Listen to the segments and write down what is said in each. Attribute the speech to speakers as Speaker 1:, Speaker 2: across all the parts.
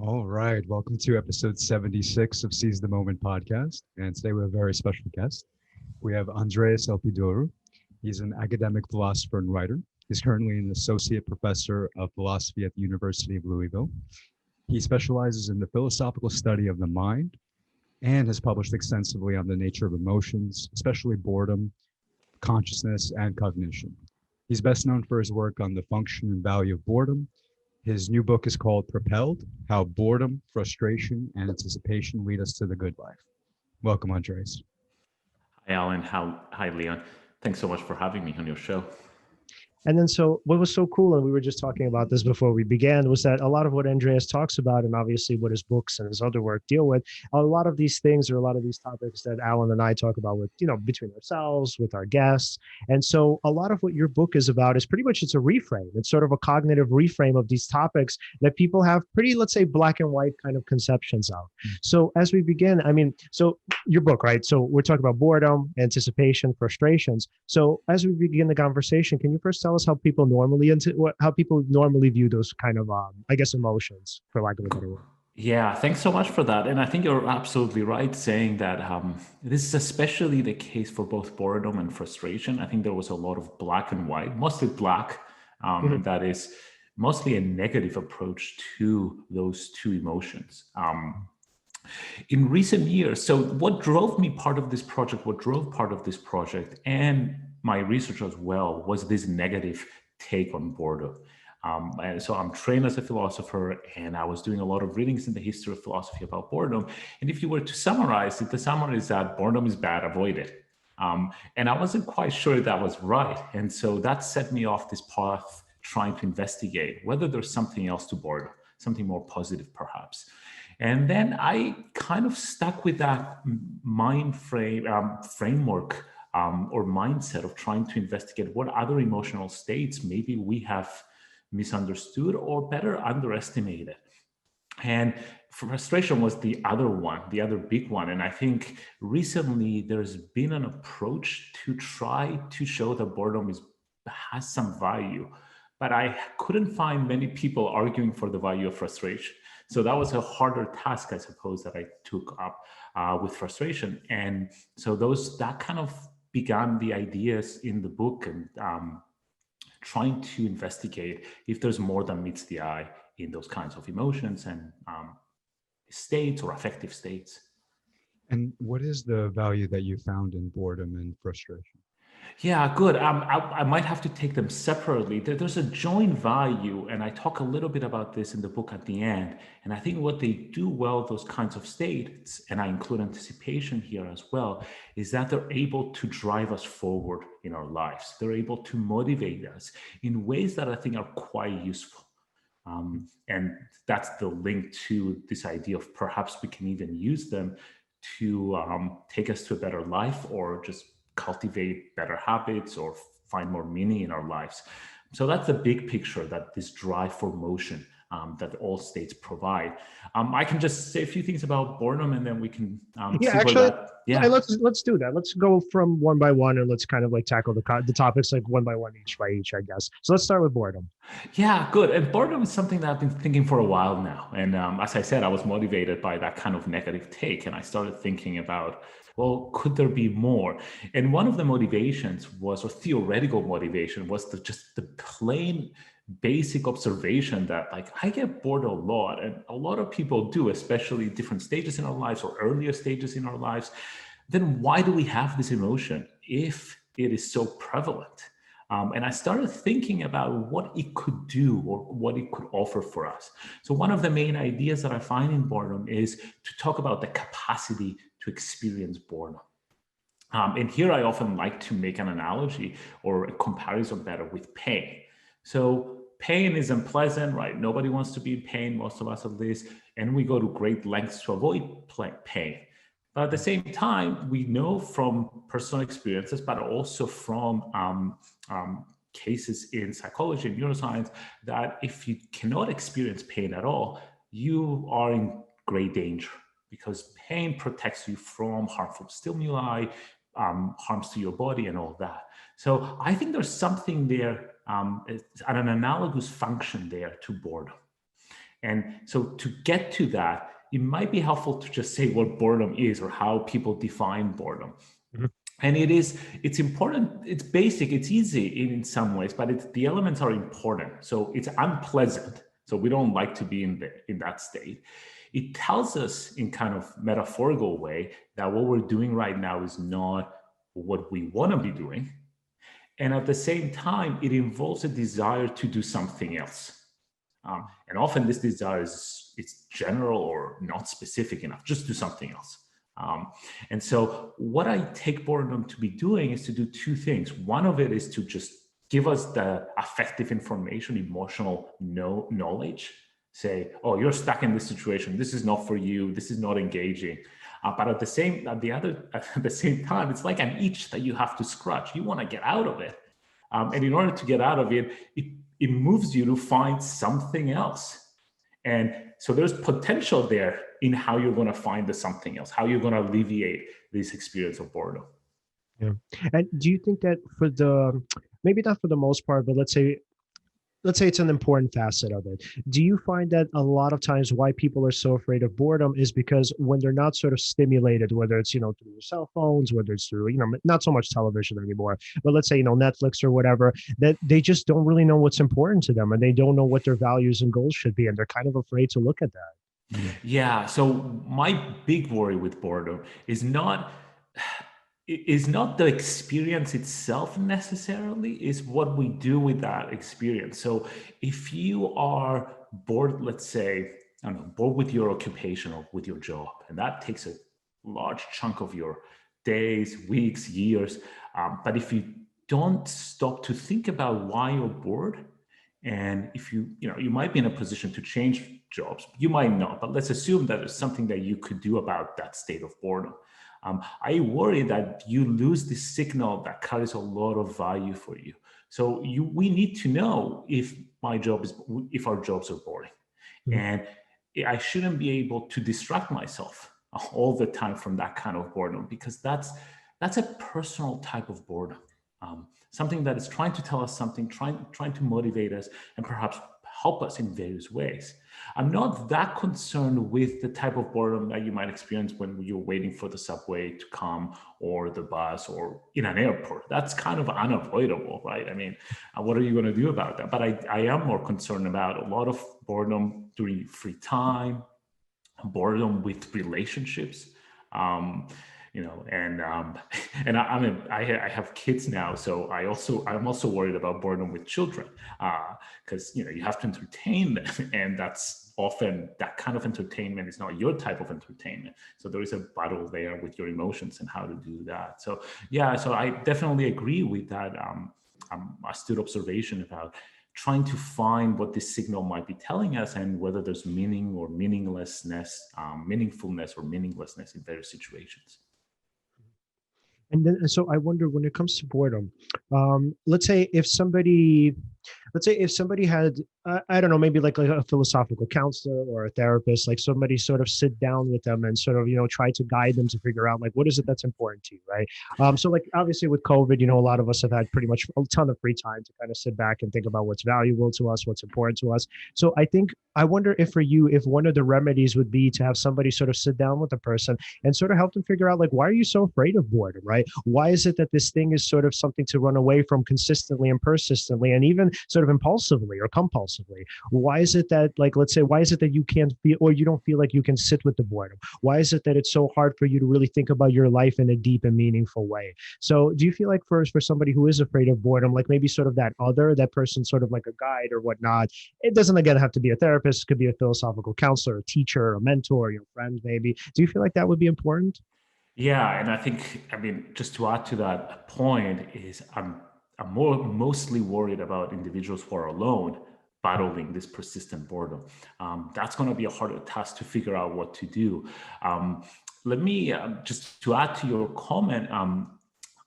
Speaker 1: All right. Welcome to episode 76 of Seize the Moment podcast. And today we have a very special guest. We have Andreas Elpidorou. He's an academic philosopher and writer. He's currently an associate professor of philosophy at the University of Louisville. He specializes in the philosophical study of the mind and has published extensively on the nature of emotions, especially boredom, consciousness, and cognition. He's best known for his work on the function and value of boredom. His new book is called Propelled: How Boredom, Frustration, and Anticipation Lead Us to the Good Life. Welcome, Andres.
Speaker 2: Hi, Alan. Hi, Leon. Thanks so much for having me on your show.
Speaker 3: And then, so what was so cool, and we were just talking about this before we began, was that a lot of what Andreas talks about, and obviously what his books and his other work deal with, a lot of these things or a lot of these topics that Alan and I talk about with, between ourselves, with our guests. And so a lot of what your book is about is pretty much, it's a reframe. It's sort of a cognitive reframe of these topics that people have pretty, let's say, black and white kind of conceptions of. So as we begin, so your book, right? So we're talking about boredom, anticipation, frustrations. So as we begin the conversation, can you first tell us how people normally view those kind of emotions, for lack of a better word?
Speaker 2: Yeah, thanks so much for that. And I think you're absolutely right saying that this is especially the case for both boredom and frustration. I think there was a lot of black and white, mostly black, and that is mostly a negative approach to those two emotions. In recent years, so what drove part of this project and my research as well was this negative take on boredom. And so I'm trained as a philosopher, and I was doing a lot of readings in the history of philosophy about boredom. And if you were to summarize it, the summary is that boredom is bad, avoid it. And I wasn't quite sure that was right. And so that set me off this path trying to investigate whether there's something else to boredom, something more positive perhaps. And then I kind of stuck with that framework or mindset of trying to investigate what other emotional states maybe we have misunderstood or better underestimated. And frustration was the other big one. And I think recently there's been an approach to try to show that boredom has some value, but I couldn't find many people arguing for the value of frustration. So that was a harder task, I suppose, that I took up with frustration. And so that kind of began the ideas in the book, and trying to investigate if there's more than meets the eye in those kinds of emotions and states or affective states.
Speaker 1: And what is the value that you found in boredom and frustration?
Speaker 2: Yeah, good. I might have to take them separately. There's a joint value, and I talk a little bit about this in the book at the end. And I think what they do well, those kinds of states, and I include anticipation here as well, is that they're able to drive us forward in our lives. They're able to motivate us in ways that I think are quite useful. And that's the link to this idea of perhaps we can even use them to take us to a better life, or just cultivate better habits or find more meaning in our lives. So that's the big picture, that this drive for motion that all states provide. I can just say a few things about boredom, and then we can
Speaker 3: let's do that. Let's go from one by one, and let's kind of like tackle the topics like one by one, each by each, I guess. So let's start with boredom.
Speaker 2: Yeah, good. And boredom is something that I've been thinking for a while now. And as I said, I was motivated by that kind of negative take, and I started thinking about, well, could there be more? And one of the motivations was, or theoretical motivation, was just the plain basic observation that, like, I get bored a lot, and a lot of people do, especially different stages in our lives or earlier stages in our lives. Then why do we have this emotion if it is so prevalent? And I started thinking about what it could do or what it could offer for us. So one of the main ideas that I find in boredom is to talk about the capacity to experience boredom. And here I often like to make an analogy or a comparison better with pain. So pain is unpleasant, right? Nobody wants to be in pain, most of us at least, and we go to great lengths to avoid pain. But at the same time, we know from personal experiences, but also from cases in psychology and neuroscience, that if you cannot experience pain at all, you are in great danger, because pain protects you from harmful stimuli, harms to your body and all that. So I think there's something there, an analogous function there to boredom. And so to get to that, it might be helpful to just say what boredom is or how people define boredom. Mm-hmm. And it's important, it's basic, it's easy in some ways, but the elements are important. So it's unpleasant. So we don't like to be in that state. It tells us in kind of metaphorical way that what we're doing right now is not what we want to be doing. And at the same time, it involves a desire to do something else. And often this desire it's general or not specific enough, just do something else. And so what I take boredom to be doing is to do two things. One of it is to just give us the affective information, emotional knowledge, say, oh, you're stuck in this situation. This is not for you. This is not engaging. But at the same time, it's like an itch that you have to scratch. You want to get out of it. And in order to get out of it, it moves you to find something else. And so there's potential there in how you're going to find the something else, how you're going to alleviate this experience of boredom.
Speaker 3: Yeah. And do you think that maybe not for the most part, but let's say it's an important facet of it. Do you find that a lot of times why people are so afraid of boredom is because when they're not sort of stimulated, whether it's, through their cell phones, whether it's through, not so much television anymore, but let's say, Netflix or whatever, that they just don't really know what's important to them and they don't know what their values and goals should be. And they're kind of afraid to look at that.
Speaker 2: Yeah. So my big worry with boredom is not the experience itself necessarily, is what we do with that experience. So if you are bored, let's say, bored with your occupation or with your job, and that takes a large chunk of your days, weeks, years. But if you don't stop to think about why you're bored, and if you might be in a position to change jobs, you might not, but let's assume that there's something that you could do about that state of boredom. I worry that you lose the signal that carries a lot of value for you. So we need to know if our jobs are boring. Mm-hmm. And I shouldn't be able to distract myself all the time from that kind of boredom, because that's a personal type of boredom. Something that is trying to tell us something, trying to motivate us, and perhaps help us in various ways. I'm not that concerned with the type of boredom that you might experience when you're waiting for the subway to come, or the bus, or in an airport. That's kind of unavoidable, right? I mean, what are you going to do about that? But I am more concerned about a lot of boredom during free time, boredom with relationships. I have kids now, so I'm also worried about boredom with children, because you have to entertain them, and that's often that kind of entertainment is not your type of entertainment. So there is a battle there with your emotions and how to do that. So so I definitely agree with that astute observation about trying to find what this signal might be telling us, and whether there's meaning or meaninglessness, meaningfulness or meaninglessness in various situations.
Speaker 3: And then, so I wonder, when it comes to boredom, let's say if somebody had, I don't know, maybe like a philosophical counselor or a therapist, like somebody sort of sit down with them and sort of, try to guide them to figure out like, what is it that's important to you, right? So like obviously with COVID, a lot of us have had pretty much a ton of free time to kind of sit back and think about what's valuable to us, what's important to us. So I wonder if for you, if one of the remedies would be to have somebody sort of sit down with a person and sort of help them figure out like, why are you so afraid of boredom, right? Why is it that this thing is sort of something to run away from consistently and persistently, and even sort of impulsively or compulsively? Why is it that, like, let's say, why is it that you can't feel, or you don't feel like you can sit with the boredom? Why is it that it's so hard for you to really think about your life in a deep and meaningful way? So do you feel like for somebody who is afraid of boredom, like maybe sort of that person, sort of like a guide or whatnot, it doesn't again have to be a therapist, it could be a philosophical counselor, a teacher, a mentor, your friend maybe. Do you feel like that would be important?
Speaker 2: Yeah, and I mean, just to add to that point is I'm mostly worried about individuals who are alone battling this persistent boredom. That's going to be a harder task to figure out what to do. Let me just to add to your comment.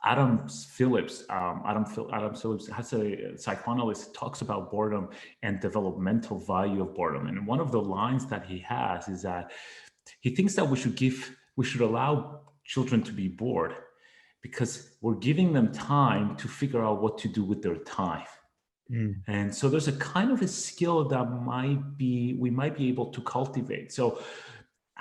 Speaker 2: Adam Phillips has a psychoanalyst, talks about boredom and developmental value of boredom. And one of the lines that he has is that he thinks that we should allow children to be bored because we're giving them time to figure out what to do with their time. And so there's a kind of a skill that we might be able to cultivate. So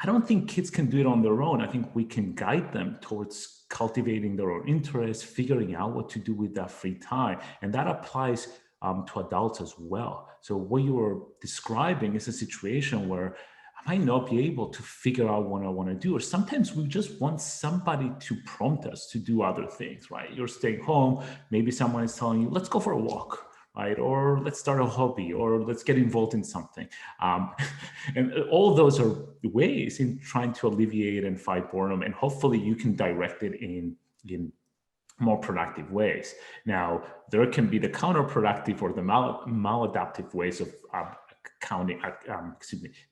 Speaker 2: I don't think kids can do it on their own. I think we can guide them towards cultivating their own interests, figuring out what to do with that free time. And that applies to adults as well. So what you're describing is a situation where I might not be able to figure out what I want to do, or sometimes we just want somebody to prompt us to do other things, right? You're staying home, maybe someone is telling you, let's go for a walk, right? Or let's start a hobby, or let's get involved in something. And all those are ways in trying to alleviate and fight boredom. And hopefully you can direct it in more productive ways. Now, there can be the counterproductive or the maladaptive ways of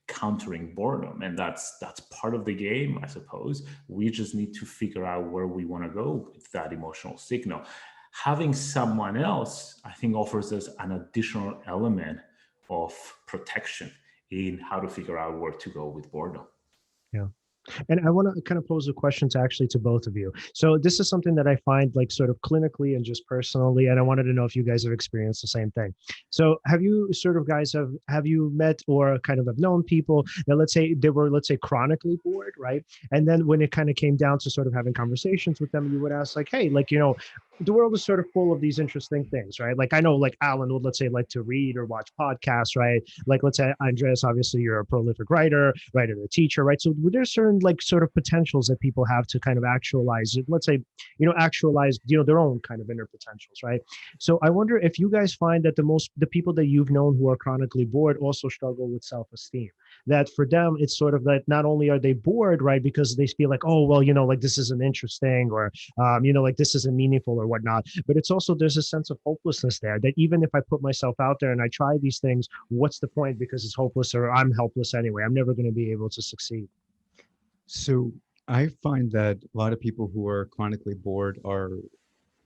Speaker 2: countering boredom, and that's part of the game, I suppose. We just need to figure out where we want to go with that emotional signal. Having someone else, I think, offers us an additional element of protection in how to figure out where to go with boredom.
Speaker 3: Yeah. And I want to kind of pose a question to both of you. So this is something that I find like sort of clinically and just personally, and I wanted to know if you guys have experienced the same thing. So have you sort of guys have you met or kind of have known people that let's say chronically bored, right? And then when it kind of came down to sort of having conversations with them, you would ask like, hey, like, the world is sort of full of these interesting things, right? Like I know like Alan would, let's say, like to read or watch podcasts, right? Like let's say Andreas, obviously you're a prolific writer, right? And a teacher, right? So there's certain like sort of potentials that people have to kind of actualize, let's say, actualize, their own kind of inner potentials, right? So I wonder if you guys find that the people that you've known who are chronically bored also struggle with self-esteem. That for them, it's sort of that not only are they bored, right? Because they feel like, oh, well, like this isn't interesting or, like this isn't meaningful or whatnot. But it's also, there's a sense of hopelessness there that even if I put myself out there and I try these things, what's the point? Because it's hopeless or I'm helpless anyway. I'm never going to be able to succeed.
Speaker 1: So I find that a lot of people who are chronically bored are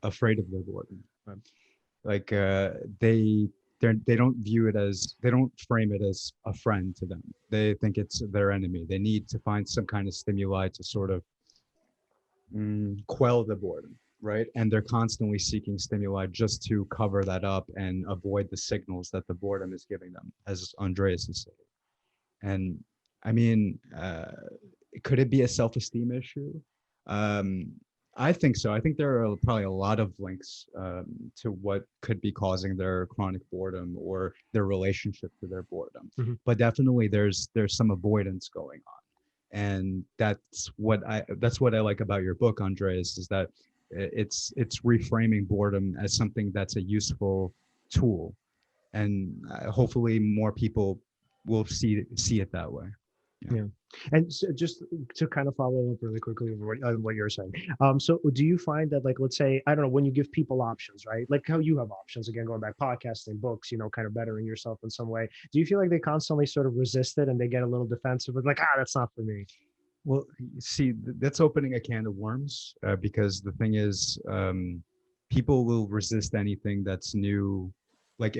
Speaker 1: afraid of their boredom. Like they don't view it as, they don't frame it as a friend to them. They think it's their enemy. They need to find some kind of stimuli to sort of quell the boredom, right? And they're constantly seeking stimuli just to cover that up and avoid the signals that the boredom is giving them, as Andreas is saying. And I mean, could it be a self-esteem issue? I think so. I think there are probably a lot of links to what could be causing their chronic boredom or their relationship to their boredom. Mm-hmm. But definitely there's some avoidance going on. And that's what I like about your book, Andreas, is that it's reframing boredom as something that's a useful tool. And hopefully more people will see it that way.
Speaker 3: Yeah. And so just to kind of follow up really quickly on what you're saying. So do you find that, like, let's say, I don't know, when you give people options, right? Like how you have options, again, going back, podcasting, books, kind of bettering yourself in some way. Do you feel like they constantly sort of resist it and they get a little defensive with like, that's not for me?
Speaker 1: Well, see, that's opening a can of worms because the thing is, people will resist anything that's new. Like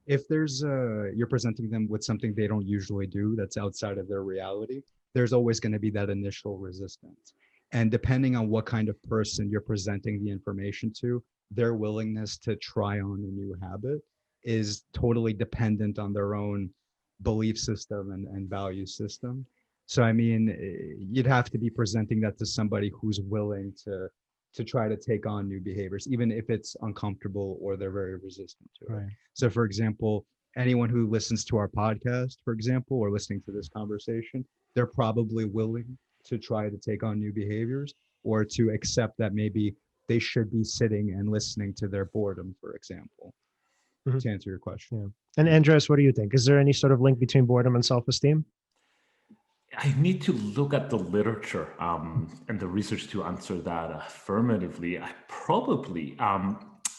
Speaker 1: if there's you're presenting them with something they don't usually do that's outside of their reality, there's always going to be that initial resistance. And depending on what kind of person you're presenting the information to, their willingness to try on a new habit is totally dependent on their own belief system and value system. So, I mean, you'd have to be presenting that to somebody who's willing to try to take on new behaviors, even if it's uncomfortable or they're very resistant to it. Right. So, for example, anyone who listens to our podcast, for example, or listening to this conversation, they're probably willing to try to take on new behaviors or to accept that maybe they should be sitting and listening to their boredom, for example, to answer your question.
Speaker 3: Yeah. And Andreas, what do you think? Is there any sort of link between boredom and self-esteem?
Speaker 2: I need to look at the literature and the research to answer that affirmatively.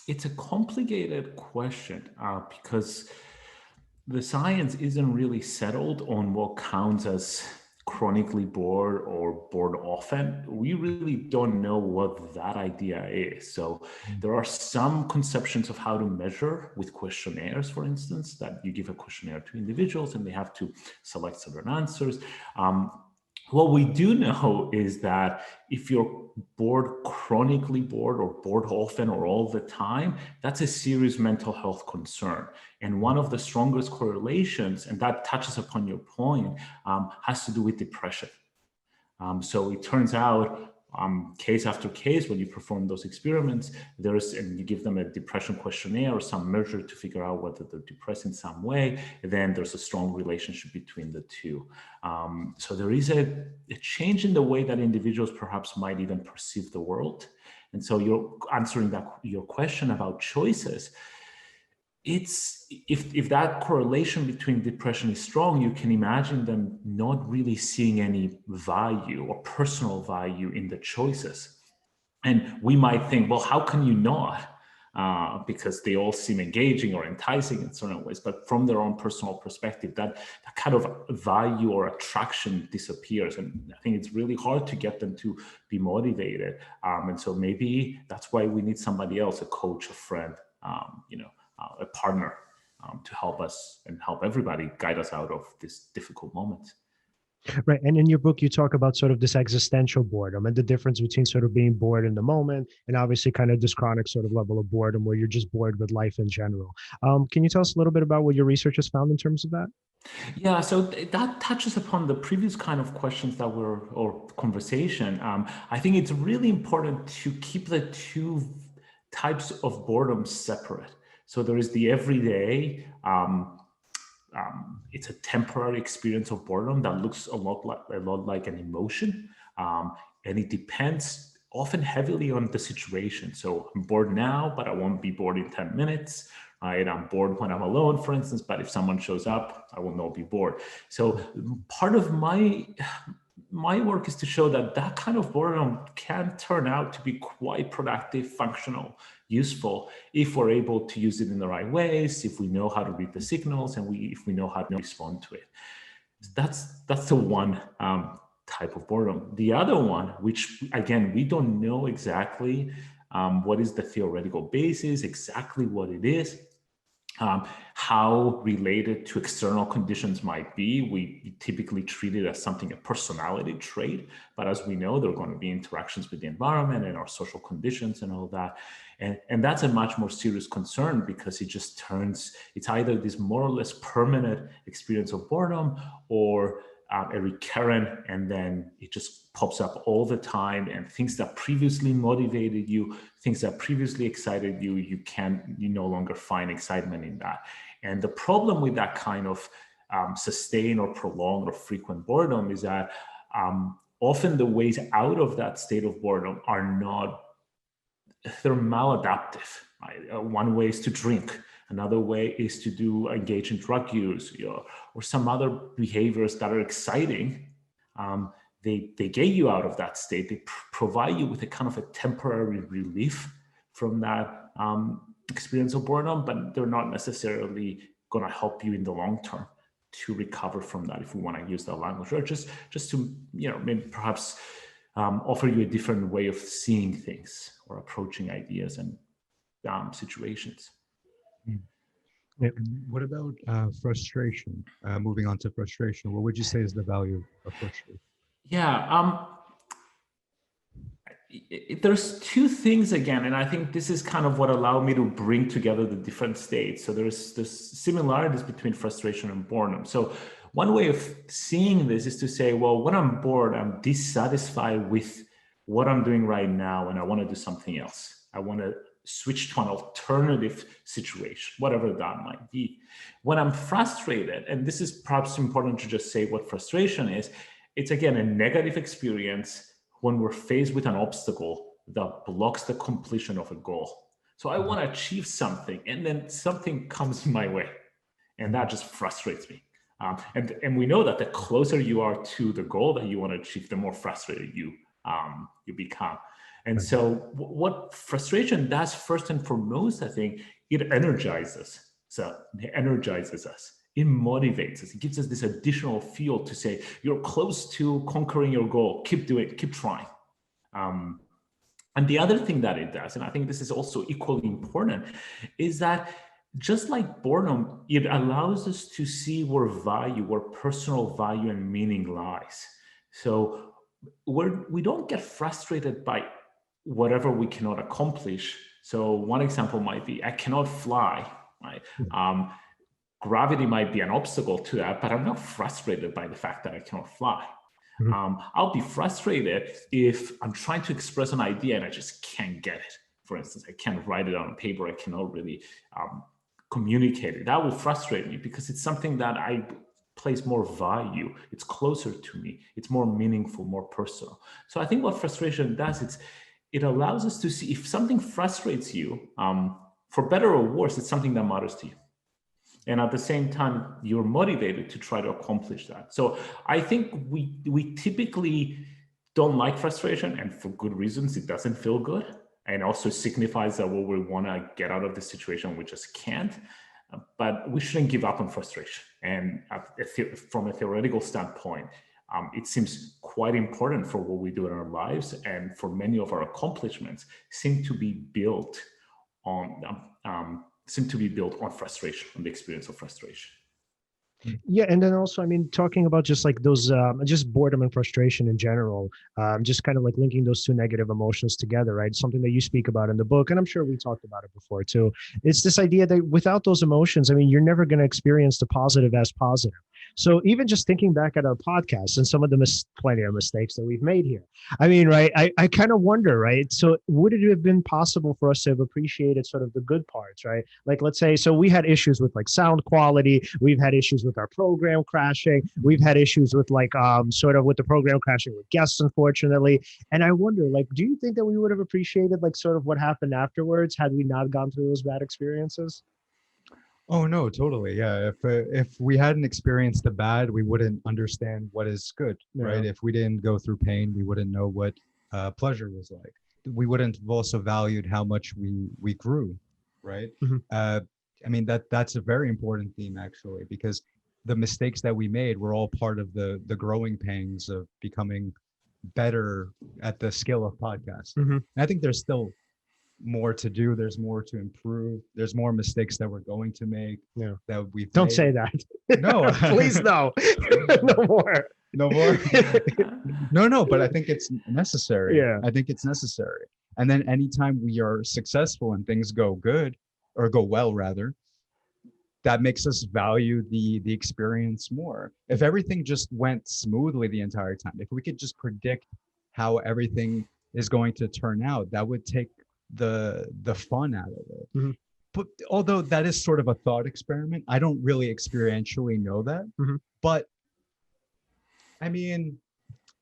Speaker 2: It's a complicated question because the science isn't really settled on what counts as chronically bored or bored often. We really don't know what that idea is. So there are some conceptions of how to measure with questionnaires, for instance, that you give a questionnaire to individuals and they have to select certain answers. What we do know is that if you're bored, chronically bored, or bored often or all the time, that's a serious mental health concern. And one of the strongest correlations, and that touches upon your point, has to do with depression. So it turns out, case after case, when you perform those experiments, and you give them a depression questionnaire or some measure to figure out whether they're depressed in some way, then there's a strong relationship between the two. So there is a change in the way that individuals perhaps might even perceive the world. And so you're answering your question about choices. It's if that correlation between depression is strong, you can imagine them not really seeing any value or personal value in the choices. And we might think, well, how can you not? Because they all seem engaging or enticing in certain ways, but from their own personal perspective, that kind of value or attraction disappears. And I think it's really hard to get them to be motivated. And so maybe that's why we need somebody else, a coach, a friend, a partner, to help us and help everybody guide us out of this difficult moment.
Speaker 3: Right. And in your book, you talk about sort of this existential boredom and the difference between sort of being bored in the moment and obviously kind of this chronic sort of level of boredom where you're just bored with life in general. Can you tell us a little bit about what your research has found in terms of that?
Speaker 2: Yeah, so that touches upon the previous kind of questions or conversation. I think it's really important to keep the two types of boredom separate. So there is the everyday, it's a temporary experience of boredom that looks a lot like an emotion. And it depends often heavily on the situation. So I'm bored now, but I won't be bored in 10 minutes. Right? I'm bored when I'm alone, for instance, but if someone shows up, I will not be bored. So part of my work is to show that kind of boredom can turn out to be quite productive, functional, useful, if we're able to use it in the right ways, if we know how to read the signals, and if we know how to respond to it. That's the one type of boredom. The other one, which again, we don't know exactly what is the theoretical basis, exactly what it is, how related to external conditions might be. We typically treat it as something, a personality trait, but as we know, there are going to be interactions with the environment and our social conditions and all that. And that's a much more serious concern, because it just it's either this more or less permanent experience of boredom or a recurrent, and then it just pops up all the time, and things that previously motivated you, things that previously excited you, you no longer find excitement in that. And the problem with that kind of sustained or prolonged or frequent boredom is that often the ways out of that state of boredom they're maladaptive. Right? One way is to drink. Another way is to engage in drug use, or some other behaviors that are exciting. They get you out of that state. They provide you with a kind of a temporary relief from that experience of boredom, but they're not necessarily going to help you in the long term to recover from that, if we want to use that language, or just to maybe perhaps offer you a different way of seeing things or approaching ideas and situations.
Speaker 1: What about frustration? Moving on to frustration, what would you say is the value of frustration?
Speaker 2: Yeah, there's two things again, and I think this is kind of what allowed me to bring together the different states. So there's similarities between frustration and boredom. So one way of seeing this is to say, well, when I'm bored, I'm dissatisfied with what I'm doing right now, and I want to do something else. I want to switch to an alternative situation, whatever that might be. When I'm frustrated, and this is perhaps important to just say what frustration is, it's again a negative experience when we're faced with an obstacle that blocks the completion of a goal. So I want to achieve something, and then something comes my way, and that just frustrates me. And we know that the closer you are to the goal that you want to achieve, the more frustrated you become. And so what frustration does, first and foremost, I think, it energizes. So it energizes us. It motivates us. It gives us this additional fuel to say, you're close to conquering your goal. Keep doing it. Keep trying. And the other thing that it does, and I think this is also equally important, is that just like boredom, it allows us to see where personal value and meaning lies. So we don't get frustrated by whatever we cannot accomplish. So one example might be, I cannot fly, right? Gravity might be an obstacle to that, but I'm not frustrated by the fact that I cannot fly. I'll be frustrated if I'm trying to express an idea and I just can't get it. For instance, I can't write it on paper. I cannot really communicate it. That will frustrate me because it's something that I place more value. It's closer to me. It's more meaningful, more personal. So I think what frustration does, it allows us to see if something frustrates you, for better or worse, it's something that matters to you. And at the same time, you're motivated to try to accomplish that. So I think we typically don't like frustration, and for good reasons. It doesn't feel good. And also signifies that what we want to get out of the situation, we just can't. But we shouldn't give up on frustration. And from a theoretical standpoint, it seems quite important for what we do in our lives, and for many of our accomplishments seem to be built on frustration, on the experience of frustration.
Speaker 3: Yeah, and then also, I mean, talking about just like those, just boredom and frustration in general, just kind of like linking those two negative emotions together, right? Something that you speak about in the book, and I'm sure we talked about it before too. It's this idea that without those emotions, I mean, you're never going to experience the positive as positive. So even just thinking back at our podcast and some of the plenty of mistakes that we've made here, I mean, right, I kind of wonder, right? So would it have been possible for us to have appreciated sort of the good parts, right? Like, let's say, so we had issues with like sound quality. We've had issues with our program crashing. We've had issues with like sort of with the program crashing with guests, unfortunately. And I wonder, like, do you think that we would have appreciated like sort of what happened afterwards had we not gone through those bad experiences?
Speaker 1: Oh no, totally. Yeah. If we hadn't experienced the bad, we wouldn't understand what is good, right? If we didn't go through pain, we wouldn't know what pleasure was like. We wouldn't have also valued how much we grew, right? I mean, that's a very important theme actually, because the mistakes that we made were all part of the growing pangs of becoming better at the skill of podcasting. And I think there's still more to do. There's more to improve. There's more mistakes that we're going to make. That we
Speaker 3: don't say that.
Speaker 1: No,
Speaker 3: please, no. No more.
Speaker 1: No more. No. But I think it's necessary.
Speaker 3: Yeah,
Speaker 1: I think it's necessary. And then anytime we are successful and things go good, or go well rather, that makes us value the experience more. If everything just went smoothly the entire time, if we could just predict how everything is going to turn out, that would take the fun out of it. But although that is sort of a thought experiment, I don't really experientially know that. But I mean,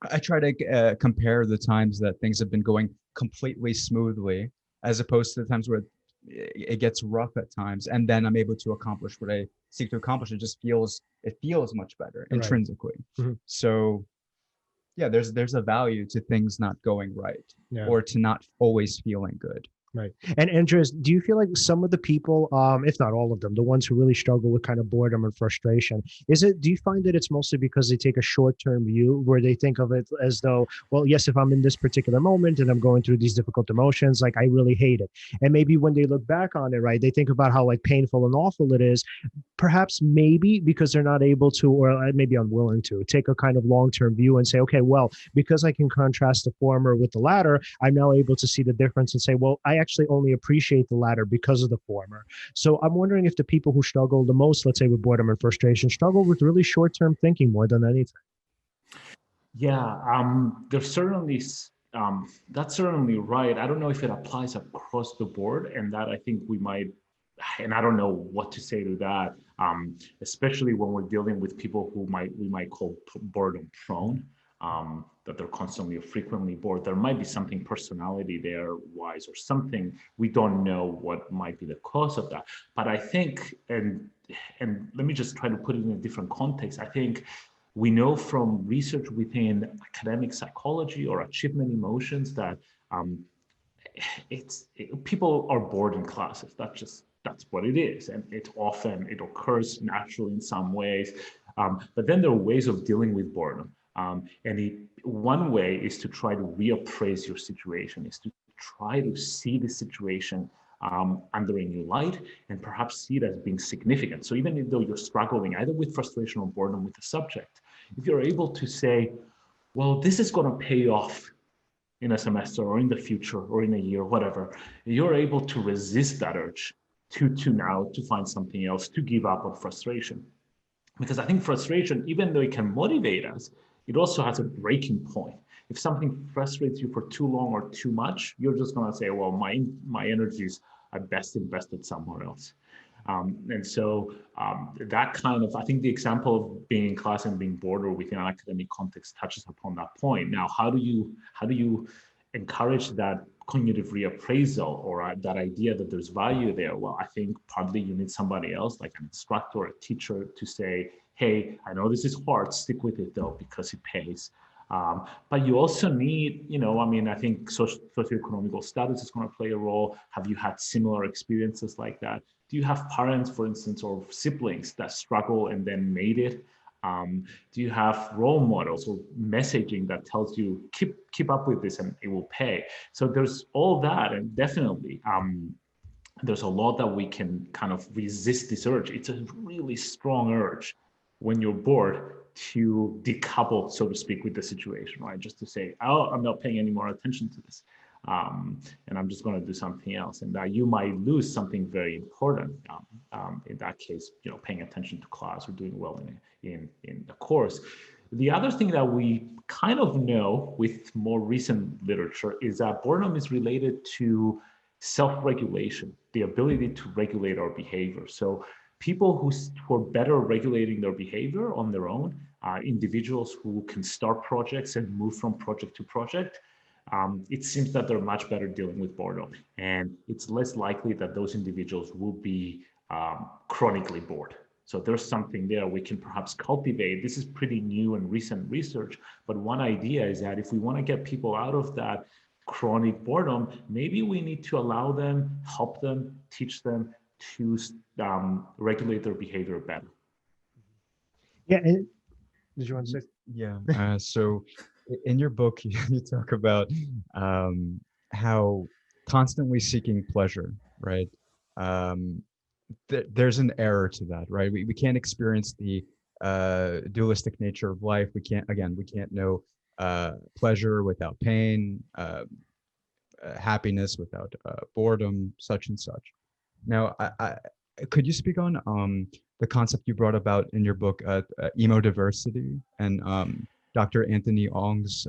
Speaker 1: I try to compare the times that things have been going completely smoothly as opposed to the times where it gets rough at times, and then I'm able to accomplish what I seek to accomplish. It feels much better intrinsically. So yeah, there's a value to things not going right, or to not always feeling good.
Speaker 3: Right. And Andreas, do you feel like some of the people, if not all of them, the ones who really struggle with kind of boredom and frustration, do you find that it's mostly because they take a short-term view where they think of it as though, well, yes, if I'm in this particular moment and I'm going through these difficult emotions, like I really hate it. And maybe when they look back on it, right, they think about how like painful and awful it is, perhaps maybe because they're not able to, or maybe unwilling to, take a kind of long-term view and say, okay, well, because I can contrast the former with the latter, I'm now able to see the difference and say, well, I actually only appreciate the latter because of the former. So I'm wondering if the people who struggle the most, let's say with boredom and frustration, struggle with really short-term thinking more than anything.
Speaker 2: Yeah, there's certainly, that's certainly right. I don't know if it applies across the board, and that I think we might, and I don't know what to say to that, especially when we're dealing with people who we might call boredom prone. That they're constantly or frequently bored. There might be something personality there wise, or something we don't know what might be the cause of that. But I think, and let me just try to put it in a different context. I think we know from research within academic psychology or achievement emotions that people are bored in classes. That's what it is, and it occurs naturally in some ways. But then there are ways of dealing with boredom. One way is to try to reappraise your situation, is to try to see the situation under a new light, and perhaps see it as being significant. So even though you're struggling either with frustration or boredom with the subject, if you're able to say, well, this is going to pay off in a semester or in the future or in a year, whatever, you're able to resist that urge to find something else, to give up on frustration. Because I think frustration, even though it can motivate us, it also has a breaking point. If something frustrates you for too long or too much, you're just going to say, well, my energies are best invested somewhere else. That kind of, I think the example of being in class and being bored or within an academic context touches upon that point. Now, how do you encourage that cognitive reappraisal or that idea that there's value there? Well, I think partly you need somebody else, like an instructor or a teacher, to say, hey, I know this is hard, stick with it though, because it pays. But you also need, I think socioeconomic status is going to play a role. Have you had similar experiences like that? Do you have parents, for instance, or siblings that struggle and then made it? Do you have role models or messaging that tells you keep up with this and it will pay? So there's all that, and definitely there's a lot that we can kind of resist this urge. It's a really strong urge when you're bored to decouple, so to speak, with the situation, right? Just to say, oh, I'm not paying any more attention to this. And I'm just going to do something else, and that you might lose something very important. In that case, paying attention to class or doing well in the course. The other thing that we kind of know with more recent literature is that boredom is related to self-regulation, the ability to regulate our behavior. So people who are better regulating their behavior on their own, individuals who can start projects and move from project to project, it seems that they're much better dealing with boredom, and it's less likely that those individuals will be chronically bored. So there's something there we can perhaps cultivate. This is pretty new and recent research, but one idea is that if we want to get people out of that chronic boredom, maybe we need to allow them, help them, teach them to regulate their behavior better.
Speaker 3: Yeah. And did you want to say?
Speaker 1: Yeah. So in your book, you talk about how constantly seeking pleasure, right? There's an error to that, right? We can't experience the dualistic nature of life. We can't know pleasure without pain, happiness without boredom, such and such. Now, could you speak on the concept you brought about in your book, Emodiversity, and Dr. Anthony Ong's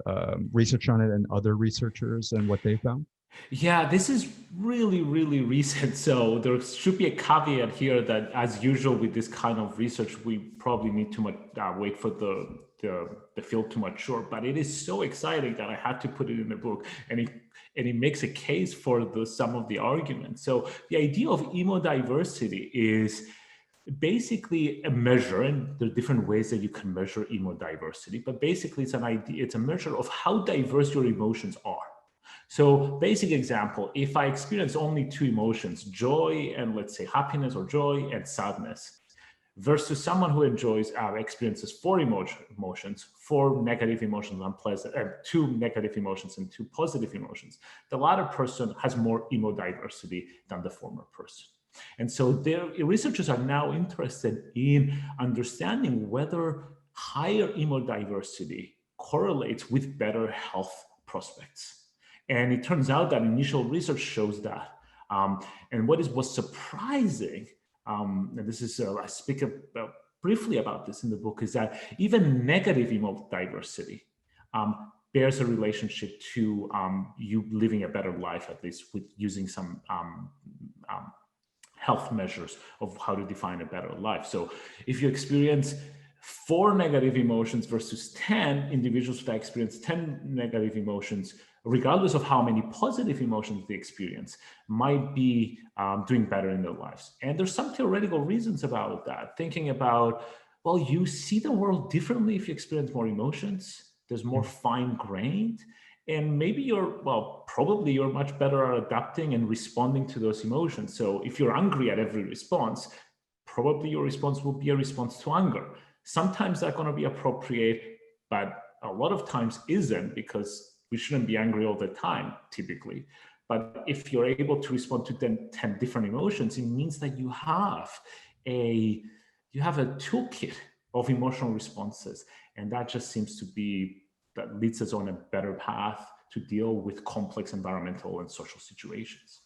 Speaker 1: research on it and other researchers and what they found?
Speaker 2: Yeah, this is really, really recent. So there should be a caveat here that, as usual with this kind of research, we probably need to wait for the field to mature. But it is so exciting that I had to put it in the book, and it makes a case for some of the arguments. So the idea of emodiversity is basically a measure, and there are different ways that you can measure emodiversity, but basically it's a measure of how diverse your emotions are. So basic example, if I experience only two emotions, joy and let's say happiness or joy and sadness, versus someone who experiences four emotions, four negative emotions, unpleasant, two negative emotions and two positive emotions, the latter person has more emodiversity than the former person. And so researchers are now interested in understanding whether higher emodiversity correlates with better health prospects. And it turns out that initial research shows that. And what was surprising, and this is, I speak briefly about this in the book, is that even negative emodiversity bears a relationship to you living a better life, at least with using some health measures of how to define a better life. So if you experience 4 negative emotions versus 10, individuals that experience 10 negative emotions, regardless of how many positive emotions they experience, might be doing better in their lives. And there's some theoretical reasons about that. Thinking about, well, you see the world differently if you experience more emotions. There's more fine-grained. And maybe probably you're much better at adapting and responding to those emotions. So if you're angry at every response, probably your response will be a response to anger. Sometimes that's going to be appropriate, but a lot of times isn't, because we shouldn't be angry all the time, typically. But if you're able to respond to 10 different emotions, it means that you have a toolkit of emotional responses. And that just seems to be that leads us on a better path to deal with complex environmental and social situations.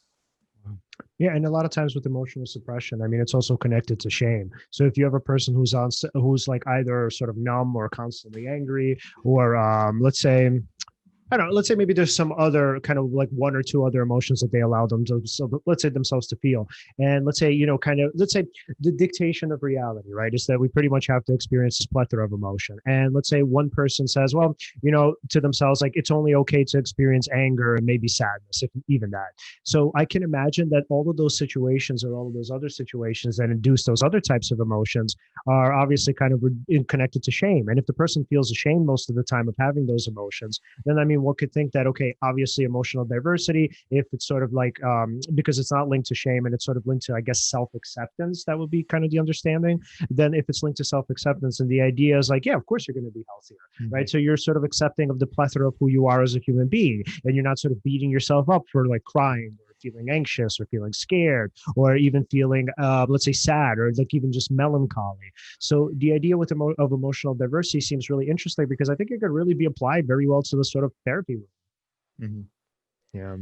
Speaker 3: Yeah, and a lot of times with emotional suppression, I mean, it's also connected to shame. So if you have a person who's like either sort of numb or constantly angry, or let's say, I don't know, let's say maybe there's some other kind of like one or two other emotions that they allow them to, so let's say themselves to feel. And let's say, let's say the dictation of reality, right, is that we pretty much have to experience this plethora of emotion. And let's say one person says, well, to themselves, like, it's only okay to experience anger and maybe sadness, if even that. So I can imagine that all of those situations or all of those other situations that induce those other types of emotions are obviously kind of connected to shame. And if the person feels ashamed most of the time of having those emotions, then I mean, one could think that, okay, obviously emotional diversity, if it's sort of like, because it's not linked to shame and it's sort of linked to, I guess, self-acceptance, that would be kind of the understanding. Then if it's linked to self-acceptance, and the idea is like, yeah, of course you're going to be healthier, right? So you're sort of accepting of the plethora of who you are as a human being, and you're not sort of beating yourself up for like crying or feeling anxious or feeling scared or even feeling, let's say, sad or like even just melancholy. So the idea of emotional diversity seems really interesting because I think it could really be applied very well to the sort of therapy room. Yeah.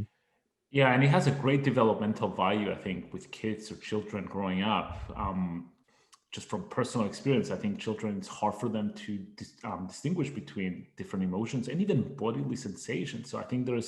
Speaker 2: Yeah, and it has a great developmental value, I think, with kids or children growing up. Just from personal experience, I think children, it's hard for them to distinguish between different emotions and even bodily sensations. So I think a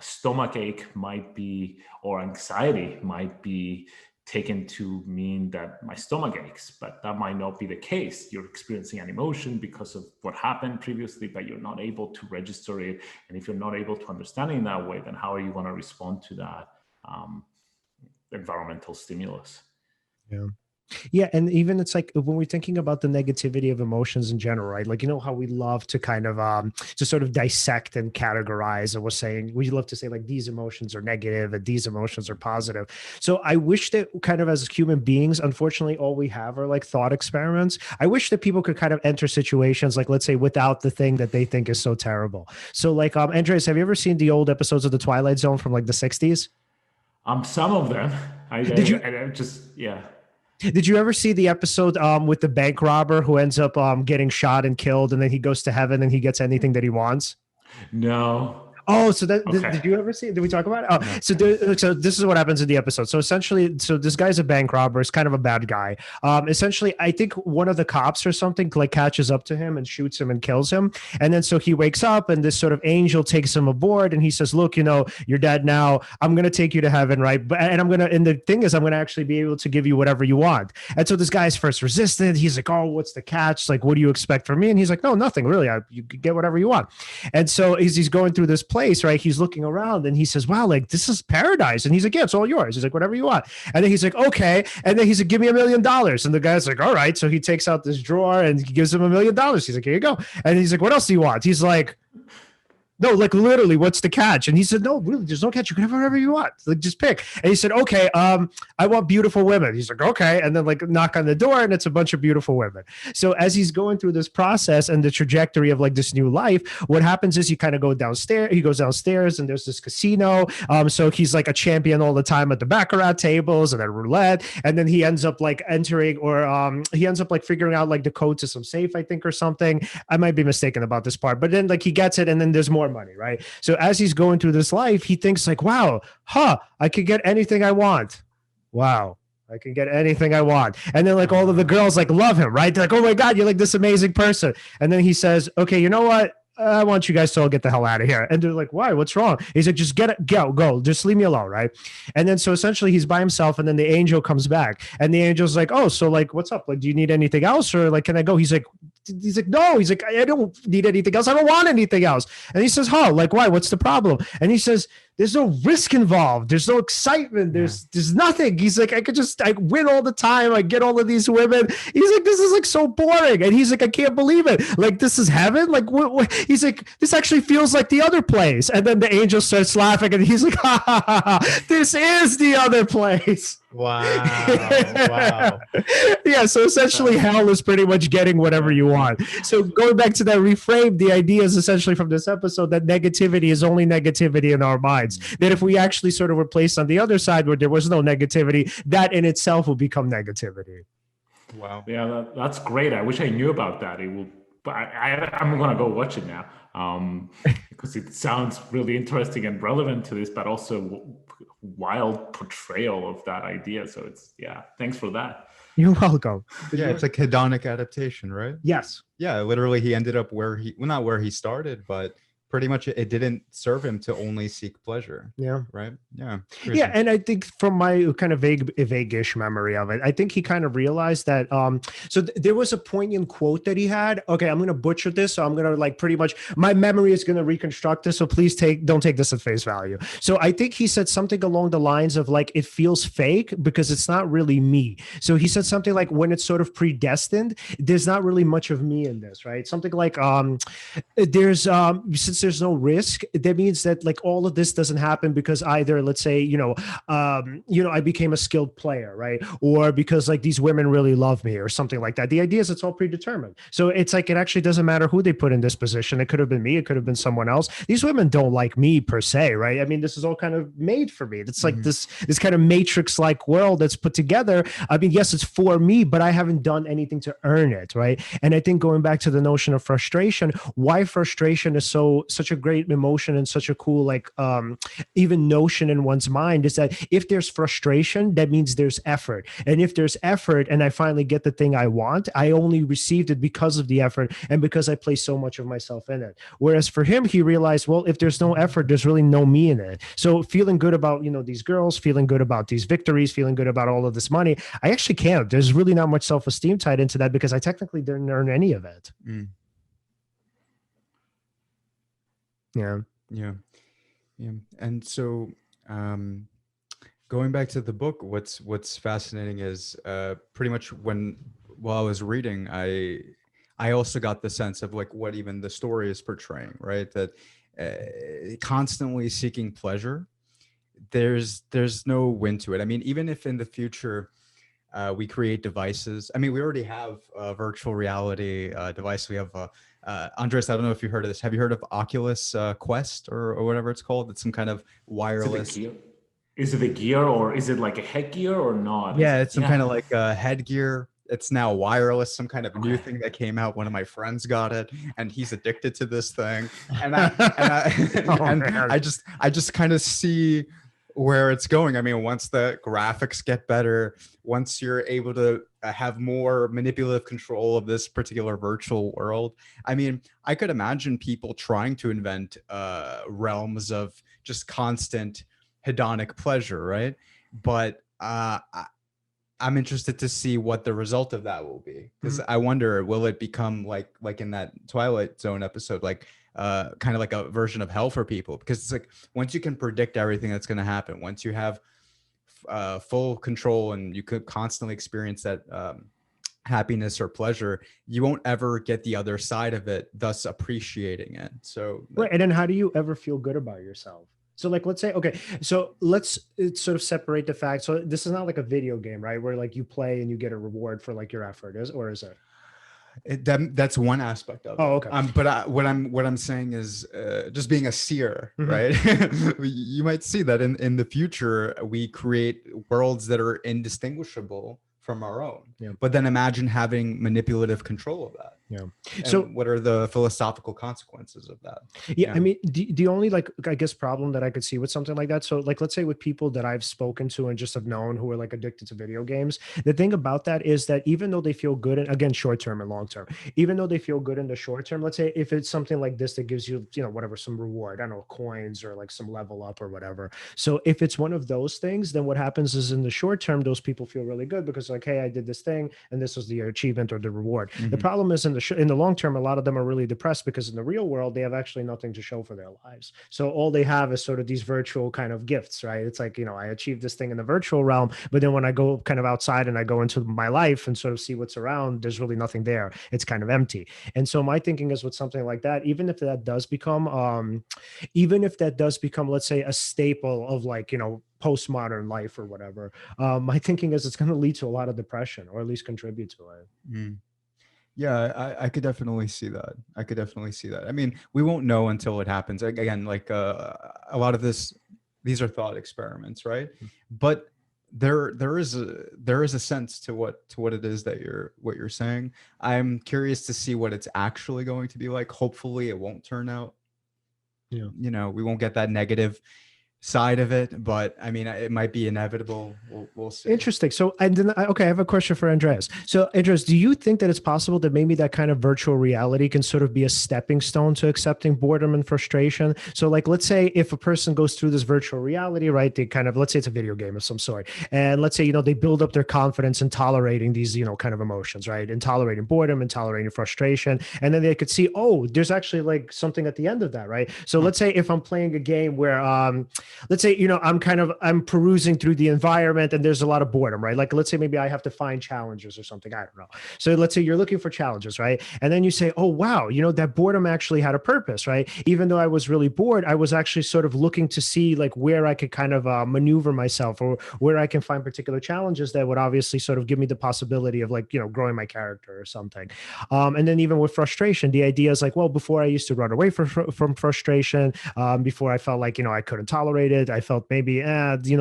Speaker 2: stomach ache might be, or anxiety might be taken to mean that my stomach aches, but that might not be the case. You're experiencing an emotion because of what happened previously, but you're not able to register it. And if you're not able to understand it in that way, then how are you going to respond to that environmental stimulus?
Speaker 3: Yeah. Yeah. And even it's like when we're thinking about the negativity of emotions in general, right? Like, how we love to kind of to sort of dissect and categorize. And we're saying, we love to say like these emotions are negative and these emotions are positive. So I wish that kind of as human beings, unfortunately, all we have are like thought experiments. I wish that people could kind of enter situations like, let's say, without the thing that they think is so terrible. So like, Andreas, have you ever seen the old episodes of the Twilight Zone from like the 60s?
Speaker 2: Some of them.
Speaker 3: Did you ever see the episode with the bank robber who ends up getting shot and killed, and then he goes to heaven and he gets anything that he wants?
Speaker 2: No.
Speaker 3: Oh, so that did you ever see? Did we talk about it? Oh, no. So this is what happens in the episode. So essentially, this guy's a bank robber. He's kind of a bad guy. Essentially, I think one of the cops or something like catches up to him and shoots him and kills him. And then so he wakes up, and this sort of angel takes him aboard, and he says, "Look, you're dead now. I'm gonna take you to heaven, right? And the thing is, I'm gonna actually be able to give you whatever you want." And so this guy's first resistant. He's like, "Oh, what's the catch? Like, what do you expect from me?" And he's like, "No, nothing really. You can get whatever you want." And so as he's going through this place, right, he's looking around and he says, "Wow, like this is paradise." And he's like, "Yeah, it's all yours." He's like, "Whatever you want." And then he's like, "Okay." And then he's like, "Give me $1 million." And the guy's like, "All right." So he takes out this drawer and he gives him $1 million. He's like, "Here you go." And he's like, "What else do you want?" He's like, "No, like literally, what's the catch?" And he said, "No, really, there's no catch. You can have whatever you want. Like, just pick." And he said, "Okay, I want beautiful women." He's like, "Okay." And then like knock on the door and it's a bunch of beautiful women. So as he's going through this process and the trajectory of like this new life, what happens is he kind of goes downstairs and there's this casino. So he's like a champion all the time at the baccarat tables and at roulette. And then he ends up like entering or he ends up like figuring out like the code to some safe, I think, or something. I might be mistaken about this part, but then like he gets it and then there's more money, right? So as he's going through this life, he thinks like, "Wow, I could get anything I want. Wow, I can get anything I want." And then like all of the girls like love him, right? They're like, "Oh my God, you're like this amazing person." And then he says, "Okay, you know what? I want you guys to all get the hell out of here." And they're like, "Why? What's wrong?" He's like, "Just go. Just leave me alone." Right. And then so essentially he's by himself and then the angel comes back and the angel's like, "Oh, so like, what's up? Like, do you need anything else? Or like, can I go?" He's like, "No." He's like, "I don't need anything else. I don't want anything else." And he says, "Huh, like why? What's the problem?" And he says, "There's no risk involved. There's no excitement. There's nothing." He's like, I win all the time. I get all of these women." He's like, "This is like so boring." And he's like, "I can't believe it. Like, this is heaven." Like, what? He's like, "This actually feels like the other place." And then the angel starts laughing and he's like, "Ha ha ha, ha. This is the other place."
Speaker 4: Wow. Wow.
Speaker 3: Yeah. So essentially hell is pretty much getting whatever you want. So going back to that reframe, the idea is essentially from this episode that negativity is only negativity in our minds. That if we actually sort of were placed on the other side where there was no negativity, that in itself will become negativity.
Speaker 4: Wow.
Speaker 2: Yeah, that's great. I wish I knew about that. It will but I'm gonna go watch it now because it sounds really interesting and relevant to this, but also wild portrayal of that idea. So it's thanks for that.
Speaker 3: You're welcome.
Speaker 1: Yeah, it's like hedonic adaptation, right?
Speaker 3: Yes.
Speaker 1: Yeah, literally he ended up not where he started, but pretty much it didn't serve him to only seek pleasure.
Speaker 3: Yeah.
Speaker 1: Right. Yeah.
Speaker 3: Crazy. Yeah, and I think from my kind of vague-ish memory of it, I think he kind of realized that. There was a poignant quote that he had. Okay, I'm going to butcher this, so I'm going to like pretty much my memory is going to reconstruct this. So please don't take this at face value. So I think he said something along the lines of like, it feels fake because it's not really me. So he said something like, when it's sort of predestined, there's not really much of me in this, right? Something like since there's no risk, that means that like all of this doesn't happen because either, let's say, I became a skilled player, right? Or because like these women really love me or something like that. The idea is it's all predetermined. So it's like, it actually doesn't matter who they put in this position. It could have been me. It could have been someone else. These women don't like me per se, right? I mean, this is all kind of made for me. It's like this kind of matrix-like world that's put together. I mean, yes, it's for me, but I haven't done anything to earn it, right? And I think going back to the notion of frustration, why frustration is such a great emotion and such a cool, like, even notion in one's mind is that if there's frustration, that means there's effort. And if there's effort and I finally get the thing I want, I only received it because of the effort and because I placed so much of myself in it. Whereas for him, he realized, well, if there's no effort, there's really no me in it. So feeling good about, these girls, feeling good about these victories, feeling good about all of this money, I actually can't. There's really not much self-esteem tied into that because I technically didn't earn any of it. Yeah. And so going back to the book, what's fascinating is pretty much while I was reading, I also got the sense of like what even the story is portraying, right? That constantly seeking pleasure, there's no win to it. I mean, even if in the future we create devices, I mean, we already have a virtual reality device. We have Andreas, I don't know if you heard of this. Have you heard of Oculus Quest or whatever it's called? It's some kind of wireless.
Speaker 2: Is it a gear or is it like a headgear or not?
Speaker 1: Yeah, it's some kind of like a headgear. It's now wireless, some kind of new thing that came out. One of my friends got it, and he's addicted to this thing. And I just kind of see where it's going. I mean, once the graphics get better, once you're able to have more manipulative control of this particular virtual world, I mean, I could imagine people trying to invent realms of just constant hedonic pleasure, right? But I'm interested to see what the result of that will be, because I wonder, will it become like in that Twilight Zone episode, like kind of like a version of hell for people? Because it's like, once you can predict everything that's going to happen, once you have full control and you could constantly experience that happiness or pleasure, you won't ever get the other side of it, thus appreciating it. So
Speaker 3: right. And then how do you ever feel good about yourself? So like, let's say, okay, so let's sort of separate the fact. So this is not like a video game, right? Where like you play and you get a reward for like your effort, is it?
Speaker 1: That's one aspect of it.
Speaker 3: Oh, okay.
Speaker 1: But what I'm saying is just being a seer, right? You might see that in the future, we create worlds that are indistinguishable from our own.
Speaker 3: Yeah.
Speaker 1: But then imagine having manipulative control of that.
Speaker 3: Yeah.
Speaker 1: And
Speaker 3: so
Speaker 1: what are the philosophical consequences of that?
Speaker 3: Yeah. I mean, the only like, I guess, problem that I could see with something like that. So like, let's say with people that I've spoken to and just have known who are like addicted to video games, the thing about that is that even though they feel good, and again, short-term and long-term, even though they feel good in the short term, let's say if it's something like this that gives you, whatever, some reward, I don't know, coins or like some level up or whatever. So if it's one of those things, then what happens is in the short term, those people feel really good because like, hey, I did this thing and this was the achievement or the reward. The problem is in the long term, a lot of them are really depressed because in the real world, they have actually nothing to show for their lives. So all they have is sort of these virtual kind of gifts, right? It's like, I achieved this thing in the virtual realm, but then when I go kind of outside and I go into my life and sort of see what's around, there's really nothing there. It's kind of empty. And so my thinking is with something like that, even if that does become, let's say, a staple of like, postmodern life or whatever, my thinking is it's going to lead to a lot of depression, or at least contribute to it.
Speaker 1: Yeah, I could definitely see that. I mean, we won't know until it happens. Again, like a lot of these are thought experiments, right? But there is a sense to what it is that you're saying. I'm curious to see what it's actually going to be like. Hopefully it won't turn out,
Speaker 3: Yeah.
Speaker 1: we won't get that negative side of it, but I mean, it might be inevitable. We'll see.
Speaker 3: Interesting. So, and then, okay, I have a question for Andreas. So, Andreas, do you think that it's possible that maybe that kind of virtual reality can sort of be a stepping stone to accepting boredom and frustration? So, like, let's say if a person goes through this virtual reality, right? They kind of, let's say it's a video game of some sort, and let's say, they build up their confidence in tolerating these, kind of emotions, right? And tolerating boredom and tolerating frustration, and then they could see, oh, there's actually like something at the end of that, right? So, let's say if I'm playing a game where, let's say, I'm perusing through the environment and there's a lot of boredom, right? Like, let's say maybe I have to find challenges or something. I don't know. So let's say you're looking for challenges, right? And then you say, oh, wow, that boredom actually had a purpose, right? Even though I was really bored, I was actually sort of looking to see like where I could kind of maneuver myself, or where I can find particular challenges that would obviously sort of give me the possibility of like, growing my character or something. And then even with frustration, the idea is like, well, before I used to run away from frustration, before I felt like, I couldn't tolerate it. I felt maybe,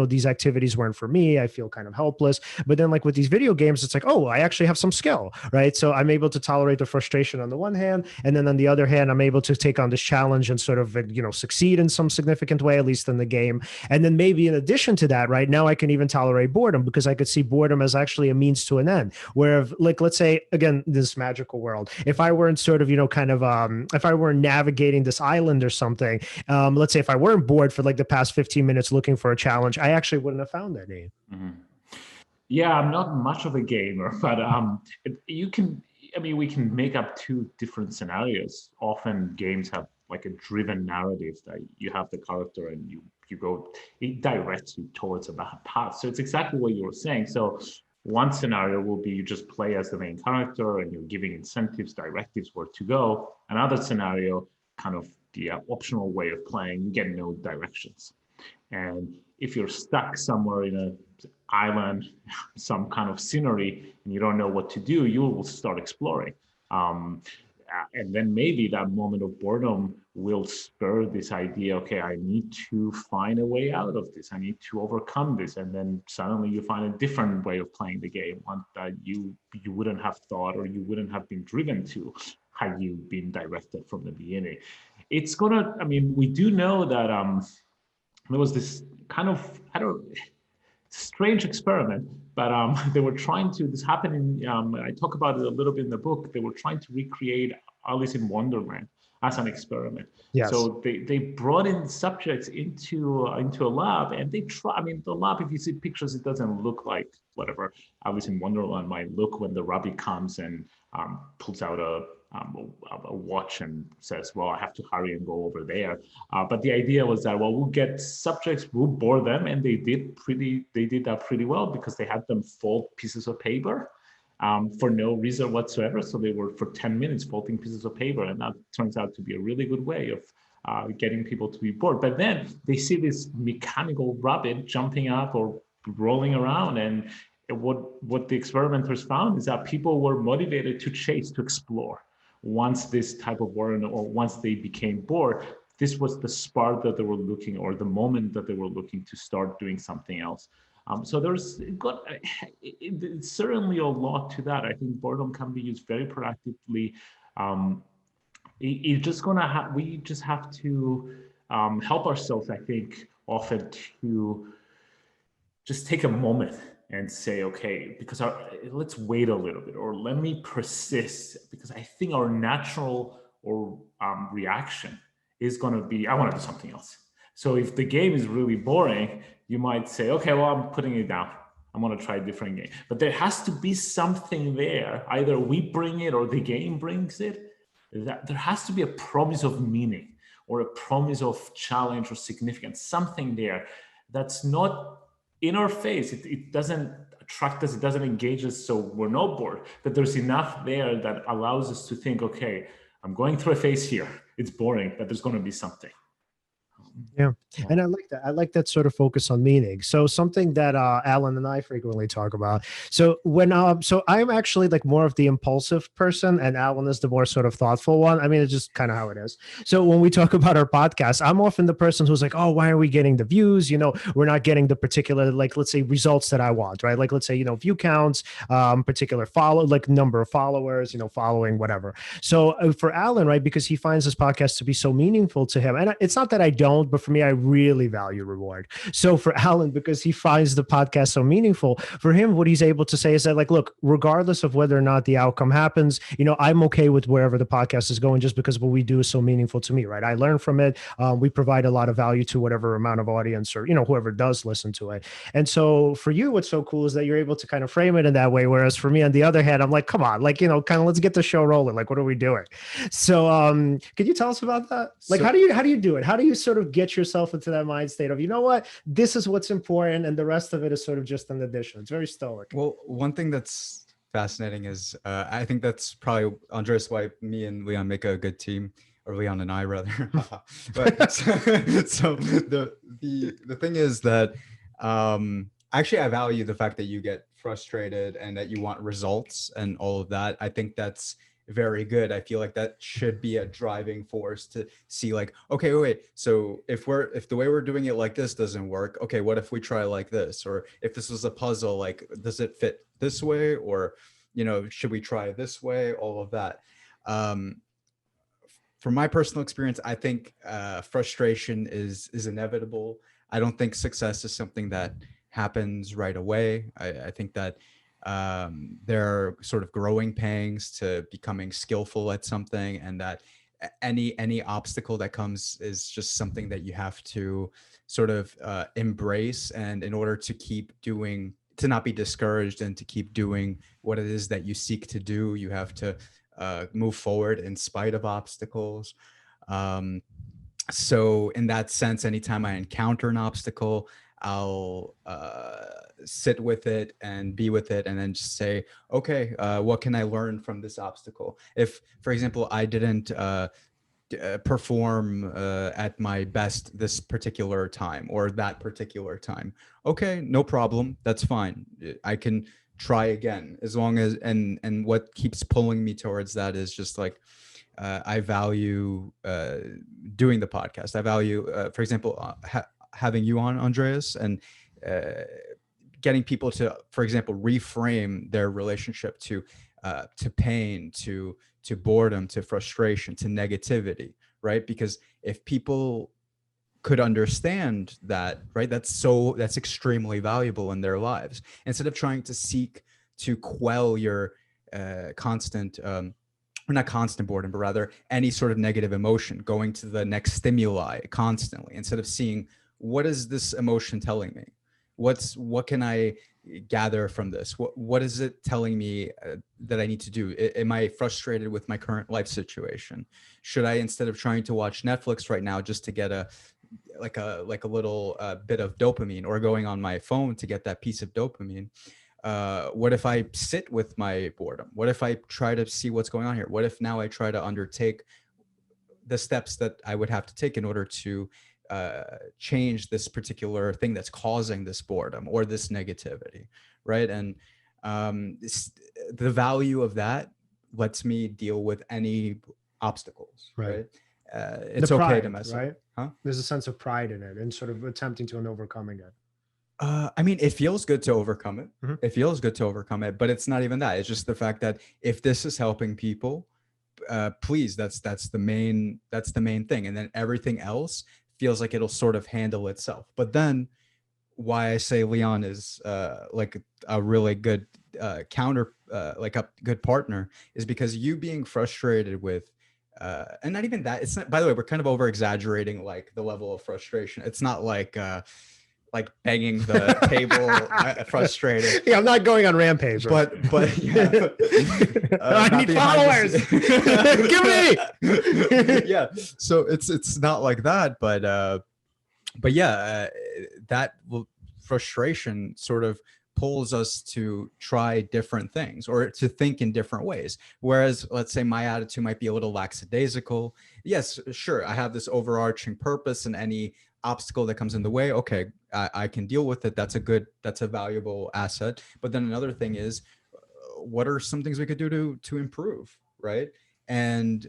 Speaker 3: these activities weren't for me. I feel kind of helpless. But then like with these video games, it's like, oh, I actually have some skill, right? So I'm able to tolerate the frustration on the one hand. And then on the other hand, I'm able to take on this challenge and sort of, succeed in some significant way, at least in the game. And then maybe in addition to that, right now I can even tolerate boredom, because I could see boredom as actually a means to an end. Where if, like, let's say, again, this magical world, if I weren't sort of, if I were navigating this island or something, let's say if I weren't bored for like the past 15 minutes looking for a challenge, I actually wouldn't have found any.
Speaker 2: Mm-hmm. Yeah, I'm not much of a gamer, but we can make up two different scenarios. Often games have like a driven narrative that you have the character and you go, it directs you towards a path. So it's exactly what you were saying. So one scenario will be you just play as the main character and you're giving incentives, directives where to go. Another scenario, kind of the optional way of playing, you get no directions. And if you're stuck somewhere in an island, some kind of scenery, and you don't know what to do, you will start exploring. And then maybe that moment of boredom will spur this idea, okay, I need to find a way out of this. I need to overcome this. And then suddenly you find a different way of playing the game, one that you wouldn't have thought, or you wouldn't have been driven to had you been directed from the beginning. It's gonna, we do know that there was this kind of, strange experiment, but they were trying to, this happened in, I talk about it a little bit in the book, they were trying to recreate Alice in Wonderland as an experiment.
Speaker 3: Yes.
Speaker 2: So they brought in subjects into a lab, and they try, the lab, if you see pictures, it doesn't look like whatever Alice in Wonderland might look when the rabbit comes and pulls out a watch and says, well, I have to hurry and go over there. But the idea was that, well, we'll get subjects, we'll bore them. And they did that pretty well, because they had them fold pieces of paper for no reason whatsoever. So they were for 10 minutes folding pieces of paper. And that turns out to be a really good way of getting people to be bored. But then they see this mechanical rabbit jumping up or rolling around, and what the experimenters found is that people were motivated to chase, to explore. Once this type of boredom, or once they became bored, this was the spark that they were looking, or the moment that they were looking to start doing something else. So there's certainly a lot to that. I think boredom can be used very productively. We just have to help ourselves, I think, often to just take a moment and say, okay, because let's wait a little bit, or let me persist, because I think our natural reaction is going to be, I want to do something else. So if the game is really boring, you might say, okay, well, I'm putting it down. I'm going to try a different game. But there has to be something there. Either we bring it or the game brings it. That there has to be a promise of meaning, or a promise of challenge or significance, something there that's not in our face. It doesn't attract us, it doesn't engage us, so we're not bored. But there's enough there that allows us to think, okay, I'm going through a phase here. It's boring, but there's going to be something.
Speaker 3: Yeah. And I like that. I like that sort of focus on meaning. So something that Alan and I frequently talk about. So so I'm actually like more of the impulsive person, and Alan is the more sort of thoughtful one. I mean, it's just kind of how it is. So when we talk about our podcast, I'm often the person who's like, oh, why are we getting the views? We're not getting the particular, like, let's say results that I want, right? Like, let's say, view counts, particular like number of followers, following, whatever. So for Alan, right, because he finds this podcast to be so meaningful to him, and it's not that I don't, but for me, I really value reward. So for Alan, because he finds the podcast so meaningful, for him, what he's able to say is that, like, look, regardless of whether or not the outcome happens, I'm okay with wherever the podcast is going, just because what we do is so meaningful to me, right? I learn from it. We provide a lot of value to whatever amount of audience or, whoever does listen to it. And so for you, what's so cool is that you're able to kind of frame it in that way. Whereas for me, on the other hand, I'm like, come on, like, kind of let's get the show rolling. Like, what are we doing? So could you tell us about that? Like, how do you do it? How do you sort of get yourself into that mind state of, what, this is what's important, and the rest of it is sort of just an addition? It's very stoic.
Speaker 1: Well, one thing that's fascinating is I think that's probably, Andreas, why me and Leon make a good team, or Leon and I rather. But so the thing is that actually I value the fact that you get frustrated and that you want results and all of that. I think that's very good. I feel like that should be a driving force to see, like, okay, wait, so if the way we're doing it like this doesn't work, okay, what if we try like this? Or if this was a puzzle, like, does it fit this way? Or, should we try this way? All of that. From my personal experience, I think frustration is inevitable. I don't think success is something that happens right away. I think that there are sort of growing pangs to becoming skillful at something, and that any obstacle that comes is just something that you have to sort of embrace. And in order to keep doing, to not be discouraged and to keep doing what it is that you seek to do, you have to move forward in spite of obstacles. So in that sense, anytime I encounter an obstacle, I'll sit with it and be with it, and then just say, okay, what can I learn from this obstacle? If, for example, I didn't perform at my best this particular time or that particular time, okay, no problem, that's fine. I can try again, as long as, and what keeps pulling me towards that is just like, I value doing the podcast. I value, for example, having you on, Andreas, and getting people to, for example, reframe their relationship to pain, to boredom, to frustration, to negativity, right? Because if people could understand that, right, that's extremely valuable in their lives. Instead of trying to seek to quell your constant, or not constant boredom, but rather any sort of negative emotion, going to the next stimuli constantly, instead of seeing, what is this emotion telling me? What can I gather from this? What is it telling me that I need to do? Am I frustrated with my current life situation? Should I, instead of trying to watch Netflix right now just to get a little bit of dopamine, or going on my phone to get that piece of dopamine, what if I sit with my boredom? What if I try to see what's going on here? What if now I try to undertake the steps that I would have to take in order to change this particular thing that's causing this boredom or this negativity, right? And the value of that lets me deal with any obstacles, right? It's
Speaker 3: pride,
Speaker 1: okay to mess
Speaker 3: right?
Speaker 1: up. Huh?
Speaker 3: There's a sense of pride in it and sort of attempting to and overcoming it.
Speaker 1: I mean, it feels good to overcome it.
Speaker 3: Mm-hmm.
Speaker 1: It feels good to overcome it, but it's not even that. It's just the fact that if this is helping people, please, that's the main thing. And then everything else feels like it'll sort of handle itself. But then why I say Leon is like a really good counter, like a good partner, is because you being frustrated with, and not even that, it's not, by the way, we're kind of over exaggerating like the level of frustration. It's not like banging the table, frustrated.
Speaker 3: Yeah, I'm not going on rampage.
Speaker 1: But yeah.
Speaker 3: I need followers. Give me.
Speaker 1: Yeah. So it's not like that, but yeah, that frustration sort of
Speaker 5: pulls us to try different things or to think in different ways. Whereas, let's say my attitude might be a little lackadaisical. Yes, sure, I have this overarching purpose, and any obstacle that comes in the way, okay, I can deal with it. That's a valuable asset. But then another thing is, what are some things we could do to improve, right? And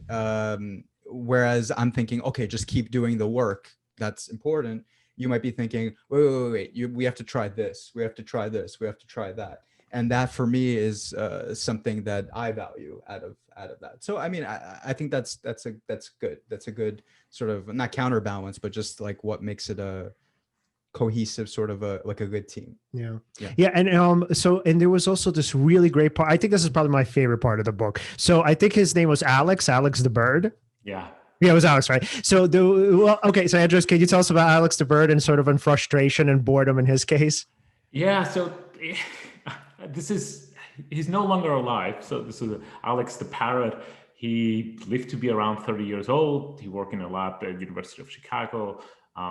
Speaker 5: whereas I'm thinking, okay, just keep doing the work, that's important. You might be thinking, wait, we have to try this, we have to try this, we have to try that. And that for me is something that I value out of that. So I mean, I think that's good. That's a good sort of, not counterbalance, but just like what makes it a cohesive sort of a good team.
Speaker 3: Yeah. And so there was also this really great part. I think this is probably my favorite part of the book. So I think his name was Alex the bird.
Speaker 2: Yeah,
Speaker 3: it was Alex, right? So so Andreas, can you tell us about Alex the bird and sort of in frustration and boredom in his case?
Speaker 2: Yeah, so he's no longer alive. So this is Alex the Parrot. He lived to be around 30 years old. He worked in a lab at University of Chicago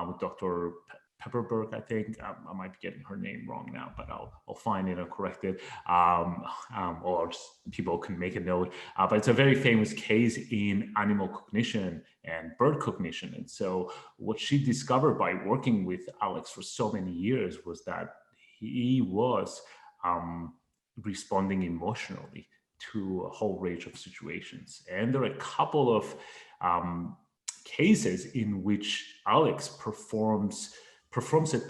Speaker 2: with Dr. Pepperberg, I think. I might be getting her name wrong now, but I'll find it and correct it. Or just people can make a note. But it's a very famous case in animal cognition and bird cognition. And so what she discovered by working with Alex for so many years was that he was responding emotionally to a whole range of situations. And there are a couple of cases in which Alex performs a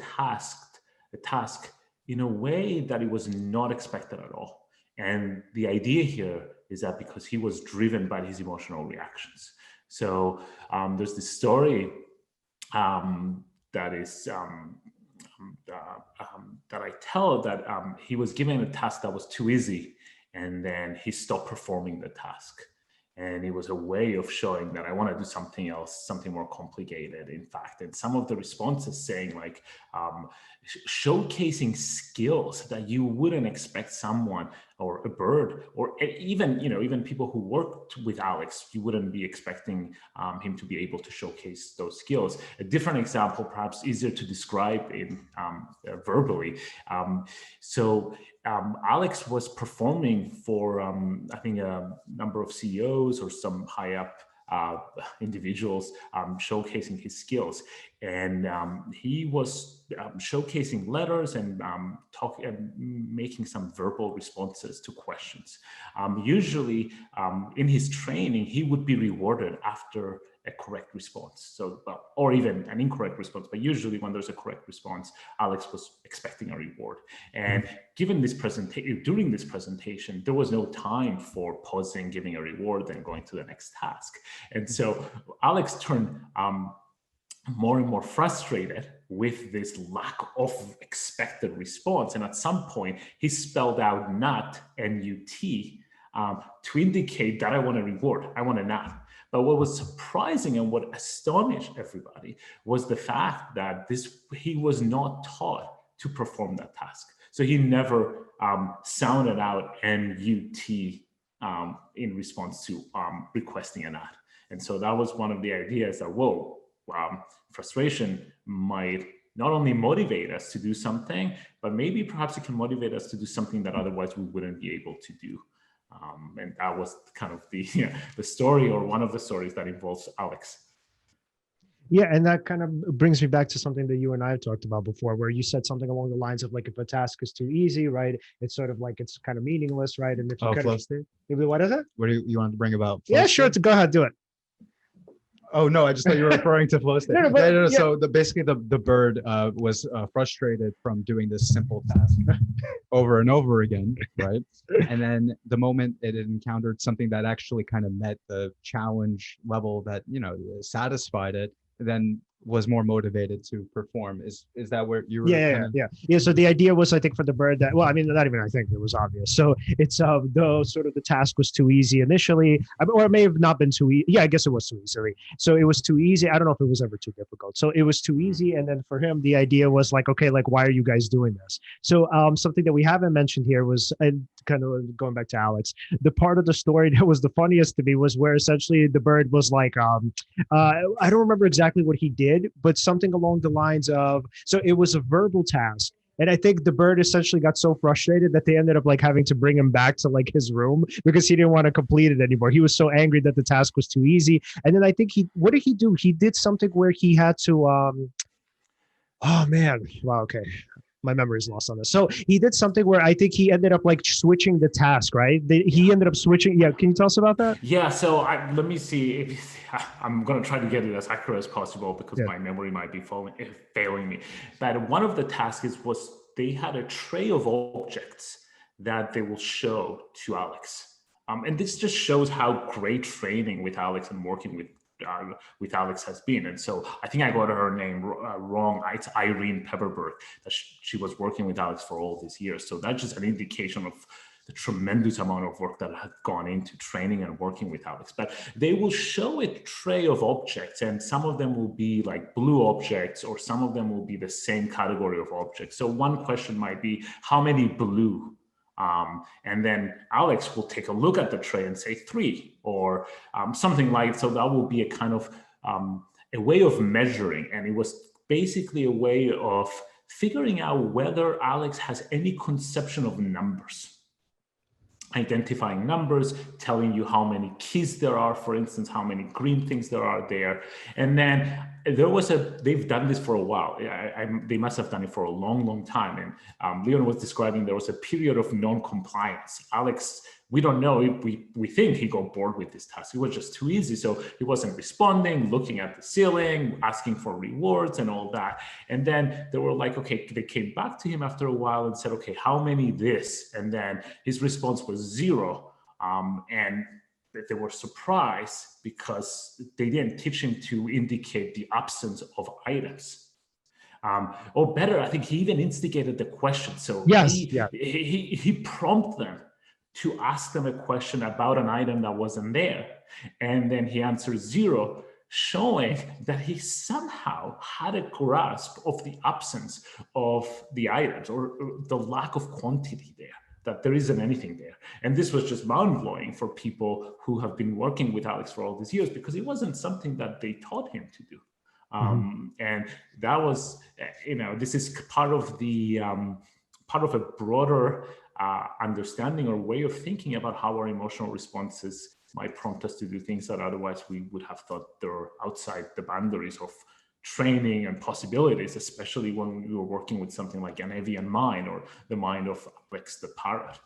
Speaker 2: task in a way that it was not expected at all. And the idea here is that because he was driven by his emotional reactions. So there's this story that I tell that he was given a task that was too easy, and then he stopped performing the task. And it was a way of showing that I want to do something else, something more complicated, in fact. And some of the responses saying like showcasing skills that you wouldn't expect someone or a bird or even people who worked with Alex, you wouldn't be expecting him to be able to showcase those skills. A different example, perhaps easier to describe in verbally. Alex was performing for, I think, a number of CEOs or some high up individuals, showcasing his skills. And he was showcasing letters and making some verbal responses to questions. Usually in his training, he would be rewarded after a correct response, or even an incorrect response. But usually when there's a correct response, Alex was expecting a reward. And during this presentation, there was no time for pausing, giving a reward, then going to the next task. And so Alex turned more and more frustrated with this lack of expected response. And at some point, he spelled out NUT, N-U-T, to indicate that I want a reward, I want a NUT. But what was surprising and what astonished everybody was the fact that he was not taught to perform that task. So he never sounded out NUT in response to requesting a NUT. And so that was one of the ideas that, frustration might not only motivate us to do something, but maybe perhaps it can motivate us to do something that otherwise we wouldn't be able to do. And that was kind of the story, or one of the stories that involves Alex.
Speaker 3: Yeah, and that kind of brings me back to something that you and I have talked about before, where you said something along the lines of like, if a task is too easy, right, it's sort of like it's kind of meaningless, right? And if you
Speaker 5: flow state.
Speaker 3: What is it?
Speaker 5: What do you want to bring about?
Speaker 3: Yeah, sure. Go ahead, do it.
Speaker 5: Oh no, I just thought you were referring to flow state. No.
Speaker 3: Yeah.
Speaker 5: So basically the bird was frustrated from doing this simple task over and over again, right? And then the moment it encountered something that actually kind of met the challenge level that satisfied it, then was more motivated to perform. Is that where you were? Yeah. So the idea was, I think, for the bird that, well, I mean, not even I think, it was obvious. So it's the task was too easy initially, or it may have not been too easy. Yeah, I guess it was too easy. So it was too easy. I don't know if it was ever too difficult. So it was too easy. And then for him, the idea was like, okay, like, why are you guys doing this? So something that we haven't mentioned here was, and kind of going back to Alex, the part of the story that was the funniest to me was where essentially the bird was like, I don't remember exactly what he did, but something along the lines of, so it was a verbal task.
Speaker 3: And I think the bird essentially got so frustrated that they ended up like having to bring him back to like his room because he didn't want to complete it anymore. He was so angry that the task was too easy. And then I think what did he do? He did something where he had to, oh man, wow, okay. My memory is lost on this. So he did something where I think he ended up like switching the task, right? He ended up switching. Yeah. Can you tell us about that?
Speaker 2: Yeah, so let me see. I'm going to try to get it as accurate as possible because my memory might be failing me. But one of the tasks was they had a tray of objects that they will show to Alex. And this just shows how great training with Alex and working with Alex has been. And so I think I got her name wrong. It's Irene Pepperberg, that she was working with Alex for all these years. So that's just an indication of the tremendous amount of work that had gone into training and working with Alex. But they will show a tray of objects, and some of them will be like blue objects, or some of them will be the same category of objects. So one question might be, how many blue? And then Alex will take a look at the tray and say 3 or something like, so that will be a kind of a way of measuring. And it was basically a way of figuring out whether Alex has any conception of numbers, identifying numbers, telling you how many keys there are, for instance, how many green things there are there. And then they've done this for a while. They must have done it for a long, long time. And Leon was describing there was a period of non-compliance. Alex, we don't know if we think he got bored with this task. It was just too easy. So he wasn't responding, looking at the ceiling, asking for rewards and all that. And then they were like, okay, they came back to him after a while and said, okay, how many this? And then his response was 0. And they were surprised because they didn't teach him to indicate the absence of items. Or better, I think he even instigated the question. So he prompted them to ask them a question about an item that wasn't there. And then he answered 0, showing that he somehow had a grasp of the absence of the items or the lack of quantity there, that there isn't anything there. And this was just mind-blowing for people who have been working with Alex for all these years, because it wasn't something that they taught him to do. And that was, this is part of a broader understanding or way of thinking about how our emotional responses might prompt us to do things that otherwise we would have thought they're outside the boundaries of training and possibilities, especially when we were working with something like an avian mind or the mind of Alex the Parrot.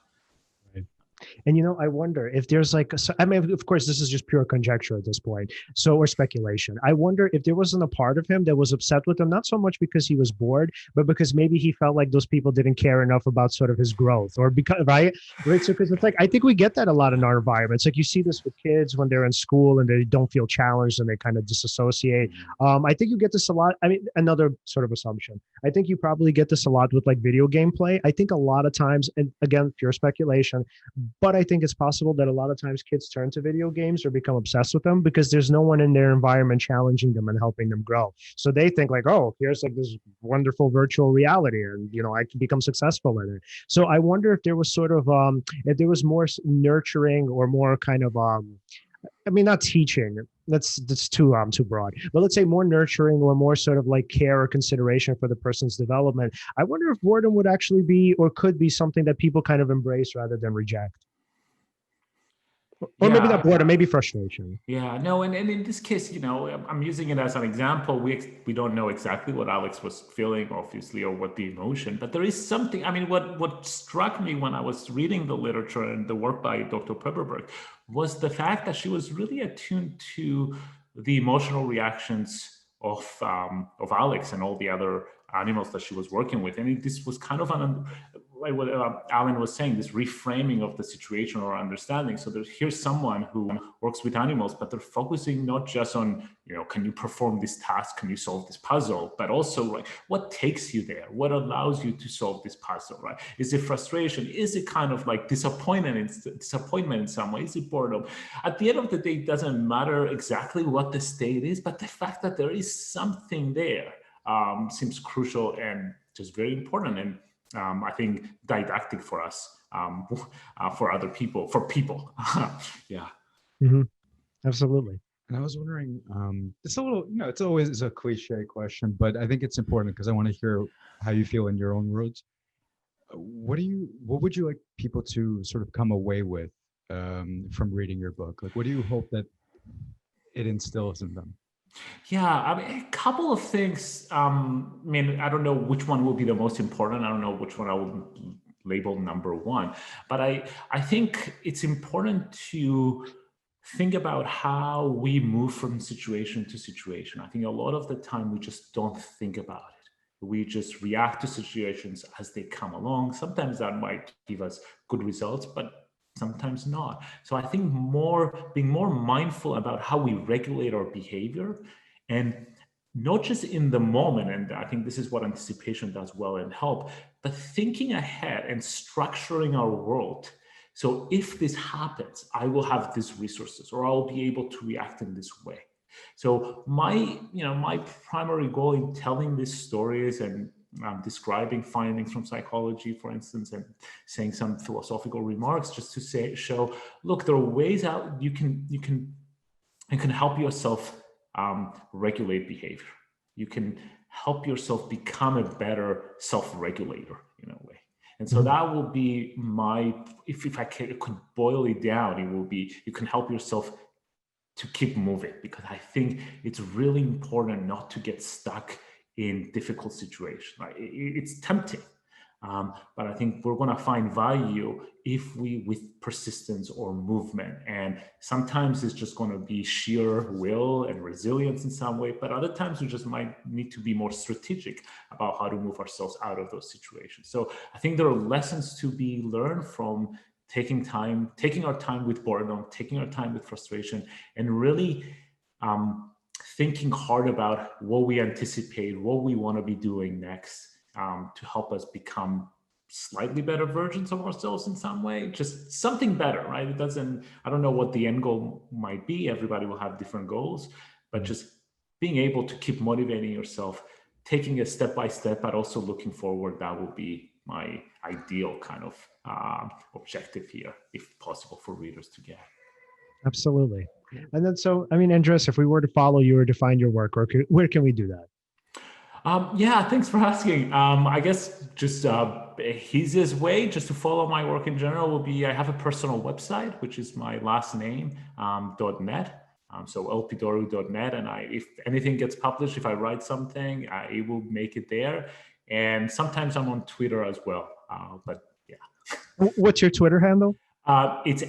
Speaker 3: And, I wonder if there's of course, this is just pure conjecture at this point, or speculation. I wonder if there wasn't a part of him that was upset with him, not so much because he was bored, but because maybe he felt like those people didn't care enough about sort of his growth, or because, right? So, because it's like, I think we get that a lot in our environments. Like you see this with kids when they're in school and they don't feel challenged and they kind of disassociate. I think you get this a lot. I mean, another sort of assumption. I think you probably get this a lot with like video game play. I think a lot of times, and again, pure speculation, but I think it's possible that a lot of times kids turn to video games or become obsessed with them because there's no one in their environment challenging them and helping them grow. So they think like, oh, here's like this wonderful virtual reality and, I can become successful in it. So I wonder if there was sort of, if there was more nurturing or more kind of, not teaching, that's too broad, but let's say more nurturing or more sort of like care or consideration for the person's development. I wonder if boredom would actually be or could be something that people kind of embrace rather than reject. Or maybe not boredom, maybe frustration.
Speaker 2: Yeah, no, and in this case, I'm using it as an example. We don't know exactly what Alex was feeling, obviously, or what the emotion, but there is something. I mean, what struck me when I was reading the literature and the work by Dr. Pepperberg was the fact that she was really attuned to the emotional reactions of Alex and all the other animals that she was working with, and this was kind of like what Alan was saying, this reframing of the situation or understanding. So here's someone who works with animals, but they're focusing not just on, can you perform this task? Can you solve this puzzle? But also, like, what takes you there? What allows you to solve this puzzle, right? Is it frustration? Is it kind of like disappointment in some way? Is it boredom? At the end of the day, it doesn't matter exactly what the state is, but the fact that there is something there seems crucial and just very important. And I think didactic for us, for other people, for people. Yeah.
Speaker 3: Mm-hmm. Absolutely.
Speaker 1: And I was wondering, it's a little, it's always a cliche question, but I think it's important because I want to hear how you feel in your own words. What would you like people to sort of come away with from reading your book? Like, what do you hope that it instills in them?
Speaker 2: Yeah, I mean, a couple of things. I mean, I don't know which one will be the most important. I don't know which one I will label number one, but I think it's important to think about how we move from situation to situation. I think a lot of the time we just don't think about it. We just react to situations as they come along. Sometimes that might give us good results, but sometimes not. So I think being more mindful about how we regulate our behavior, and not just in the moment. And I think this is what anticipation does well and help, but thinking ahead and structuring our world. So if this happens, I will have these resources, or I'll be able to react in this way. So my primary goal in telling these stories and describing findings from psychology, for instance, and saying some philosophical remarks, just to show, look, there are ways out you can help yourself regulate behavior. You can help yourself become a better self-regulator in a way. And so that will be if I could boil it down, it will be, you can help yourself to keep moving, because I think it's really important not to get stuck in difficult situations. Right? It's tempting, but I think we're going to find value if we, with persistence or movement, and sometimes it's just going to be sheer will and resilience in some way, but other times we just might need to be more strategic about how to move ourselves out of those situations. So I think there are lessons to be learned from taking our time with boredom, taking our time with frustration, and really thinking hard about what we anticipate, what we want to be doing next, to help us become slightly better versions of ourselves in some way, just something better, right? I don't know what the end goal might be. Everybody will have different goals, but just being able to keep motivating yourself, taking it step by step, but also looking forward, that will be my ideal kind of objective here, if possible, for readers to get.
Speaker 3: Absolutely. And then, so, I mean, Andreas, if we were to follow you or to find your work, where can we do that?
Speaker 2: Yeah, thanks for asking. I guess just easiest way just to follow my work in general will be, I have a personal website, which is my last name, .net. So elpidorou.net. And if anything gets published, if I write something, it will make it there. And sometimes I'm on Twitter as well. But yeah.
Speaker 3: What's your Twitter handle?
Speaker 2: It's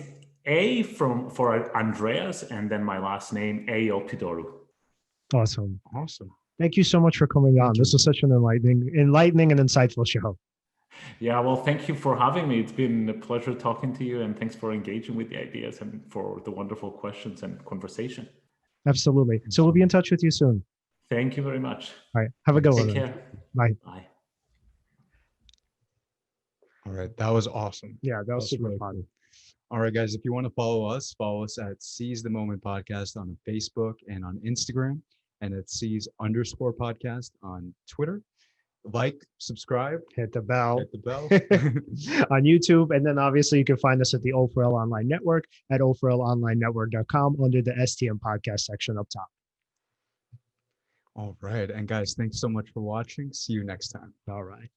Speaker 2: for Andreas, and then my last name, Elpidorou.
Speaker 3: Awesome.
Speaker 1: Awesome.
Speaker 3: Thank you so much for coming on. This was such an enlightening and insightful show.
Speaker 2: Yeah, well, thank you for having me. It's been a pleasure talking to you, and thanks for engaging with the ideas and for the wonderful questions and conversation.
Speaker 3: Absolutely. So we'll be in touch with you soon.
Speaker 2: Thank you very much.
Speaker 3: All right. Have a good one.
Speaker 2: Take care.
Speaker 3: Bye.
Speaker 2: Bye.
Speaker 1: All right. That was awesome.
Speaker 3: Yeah, that was super
Speaker 1: really
Speaker 3: fun.
Speaker 1: Cool. All right, guys, if you want to follow us at Seize the Moment Podcast on Facebook and on Instagram, and at Seize_podcast on Twitter. Like, subscribe,
Speaker 3: hit the bell
Speaker 1: on
Speaker 3: YouTube. And then obviously you can find us at the O4L Online Network at O4LOnlineNetwork.com under the STM podcast section up top.
Speaker 1: All right. And guys, thanks so much for watching. See you next time.
Speaker 3: All right.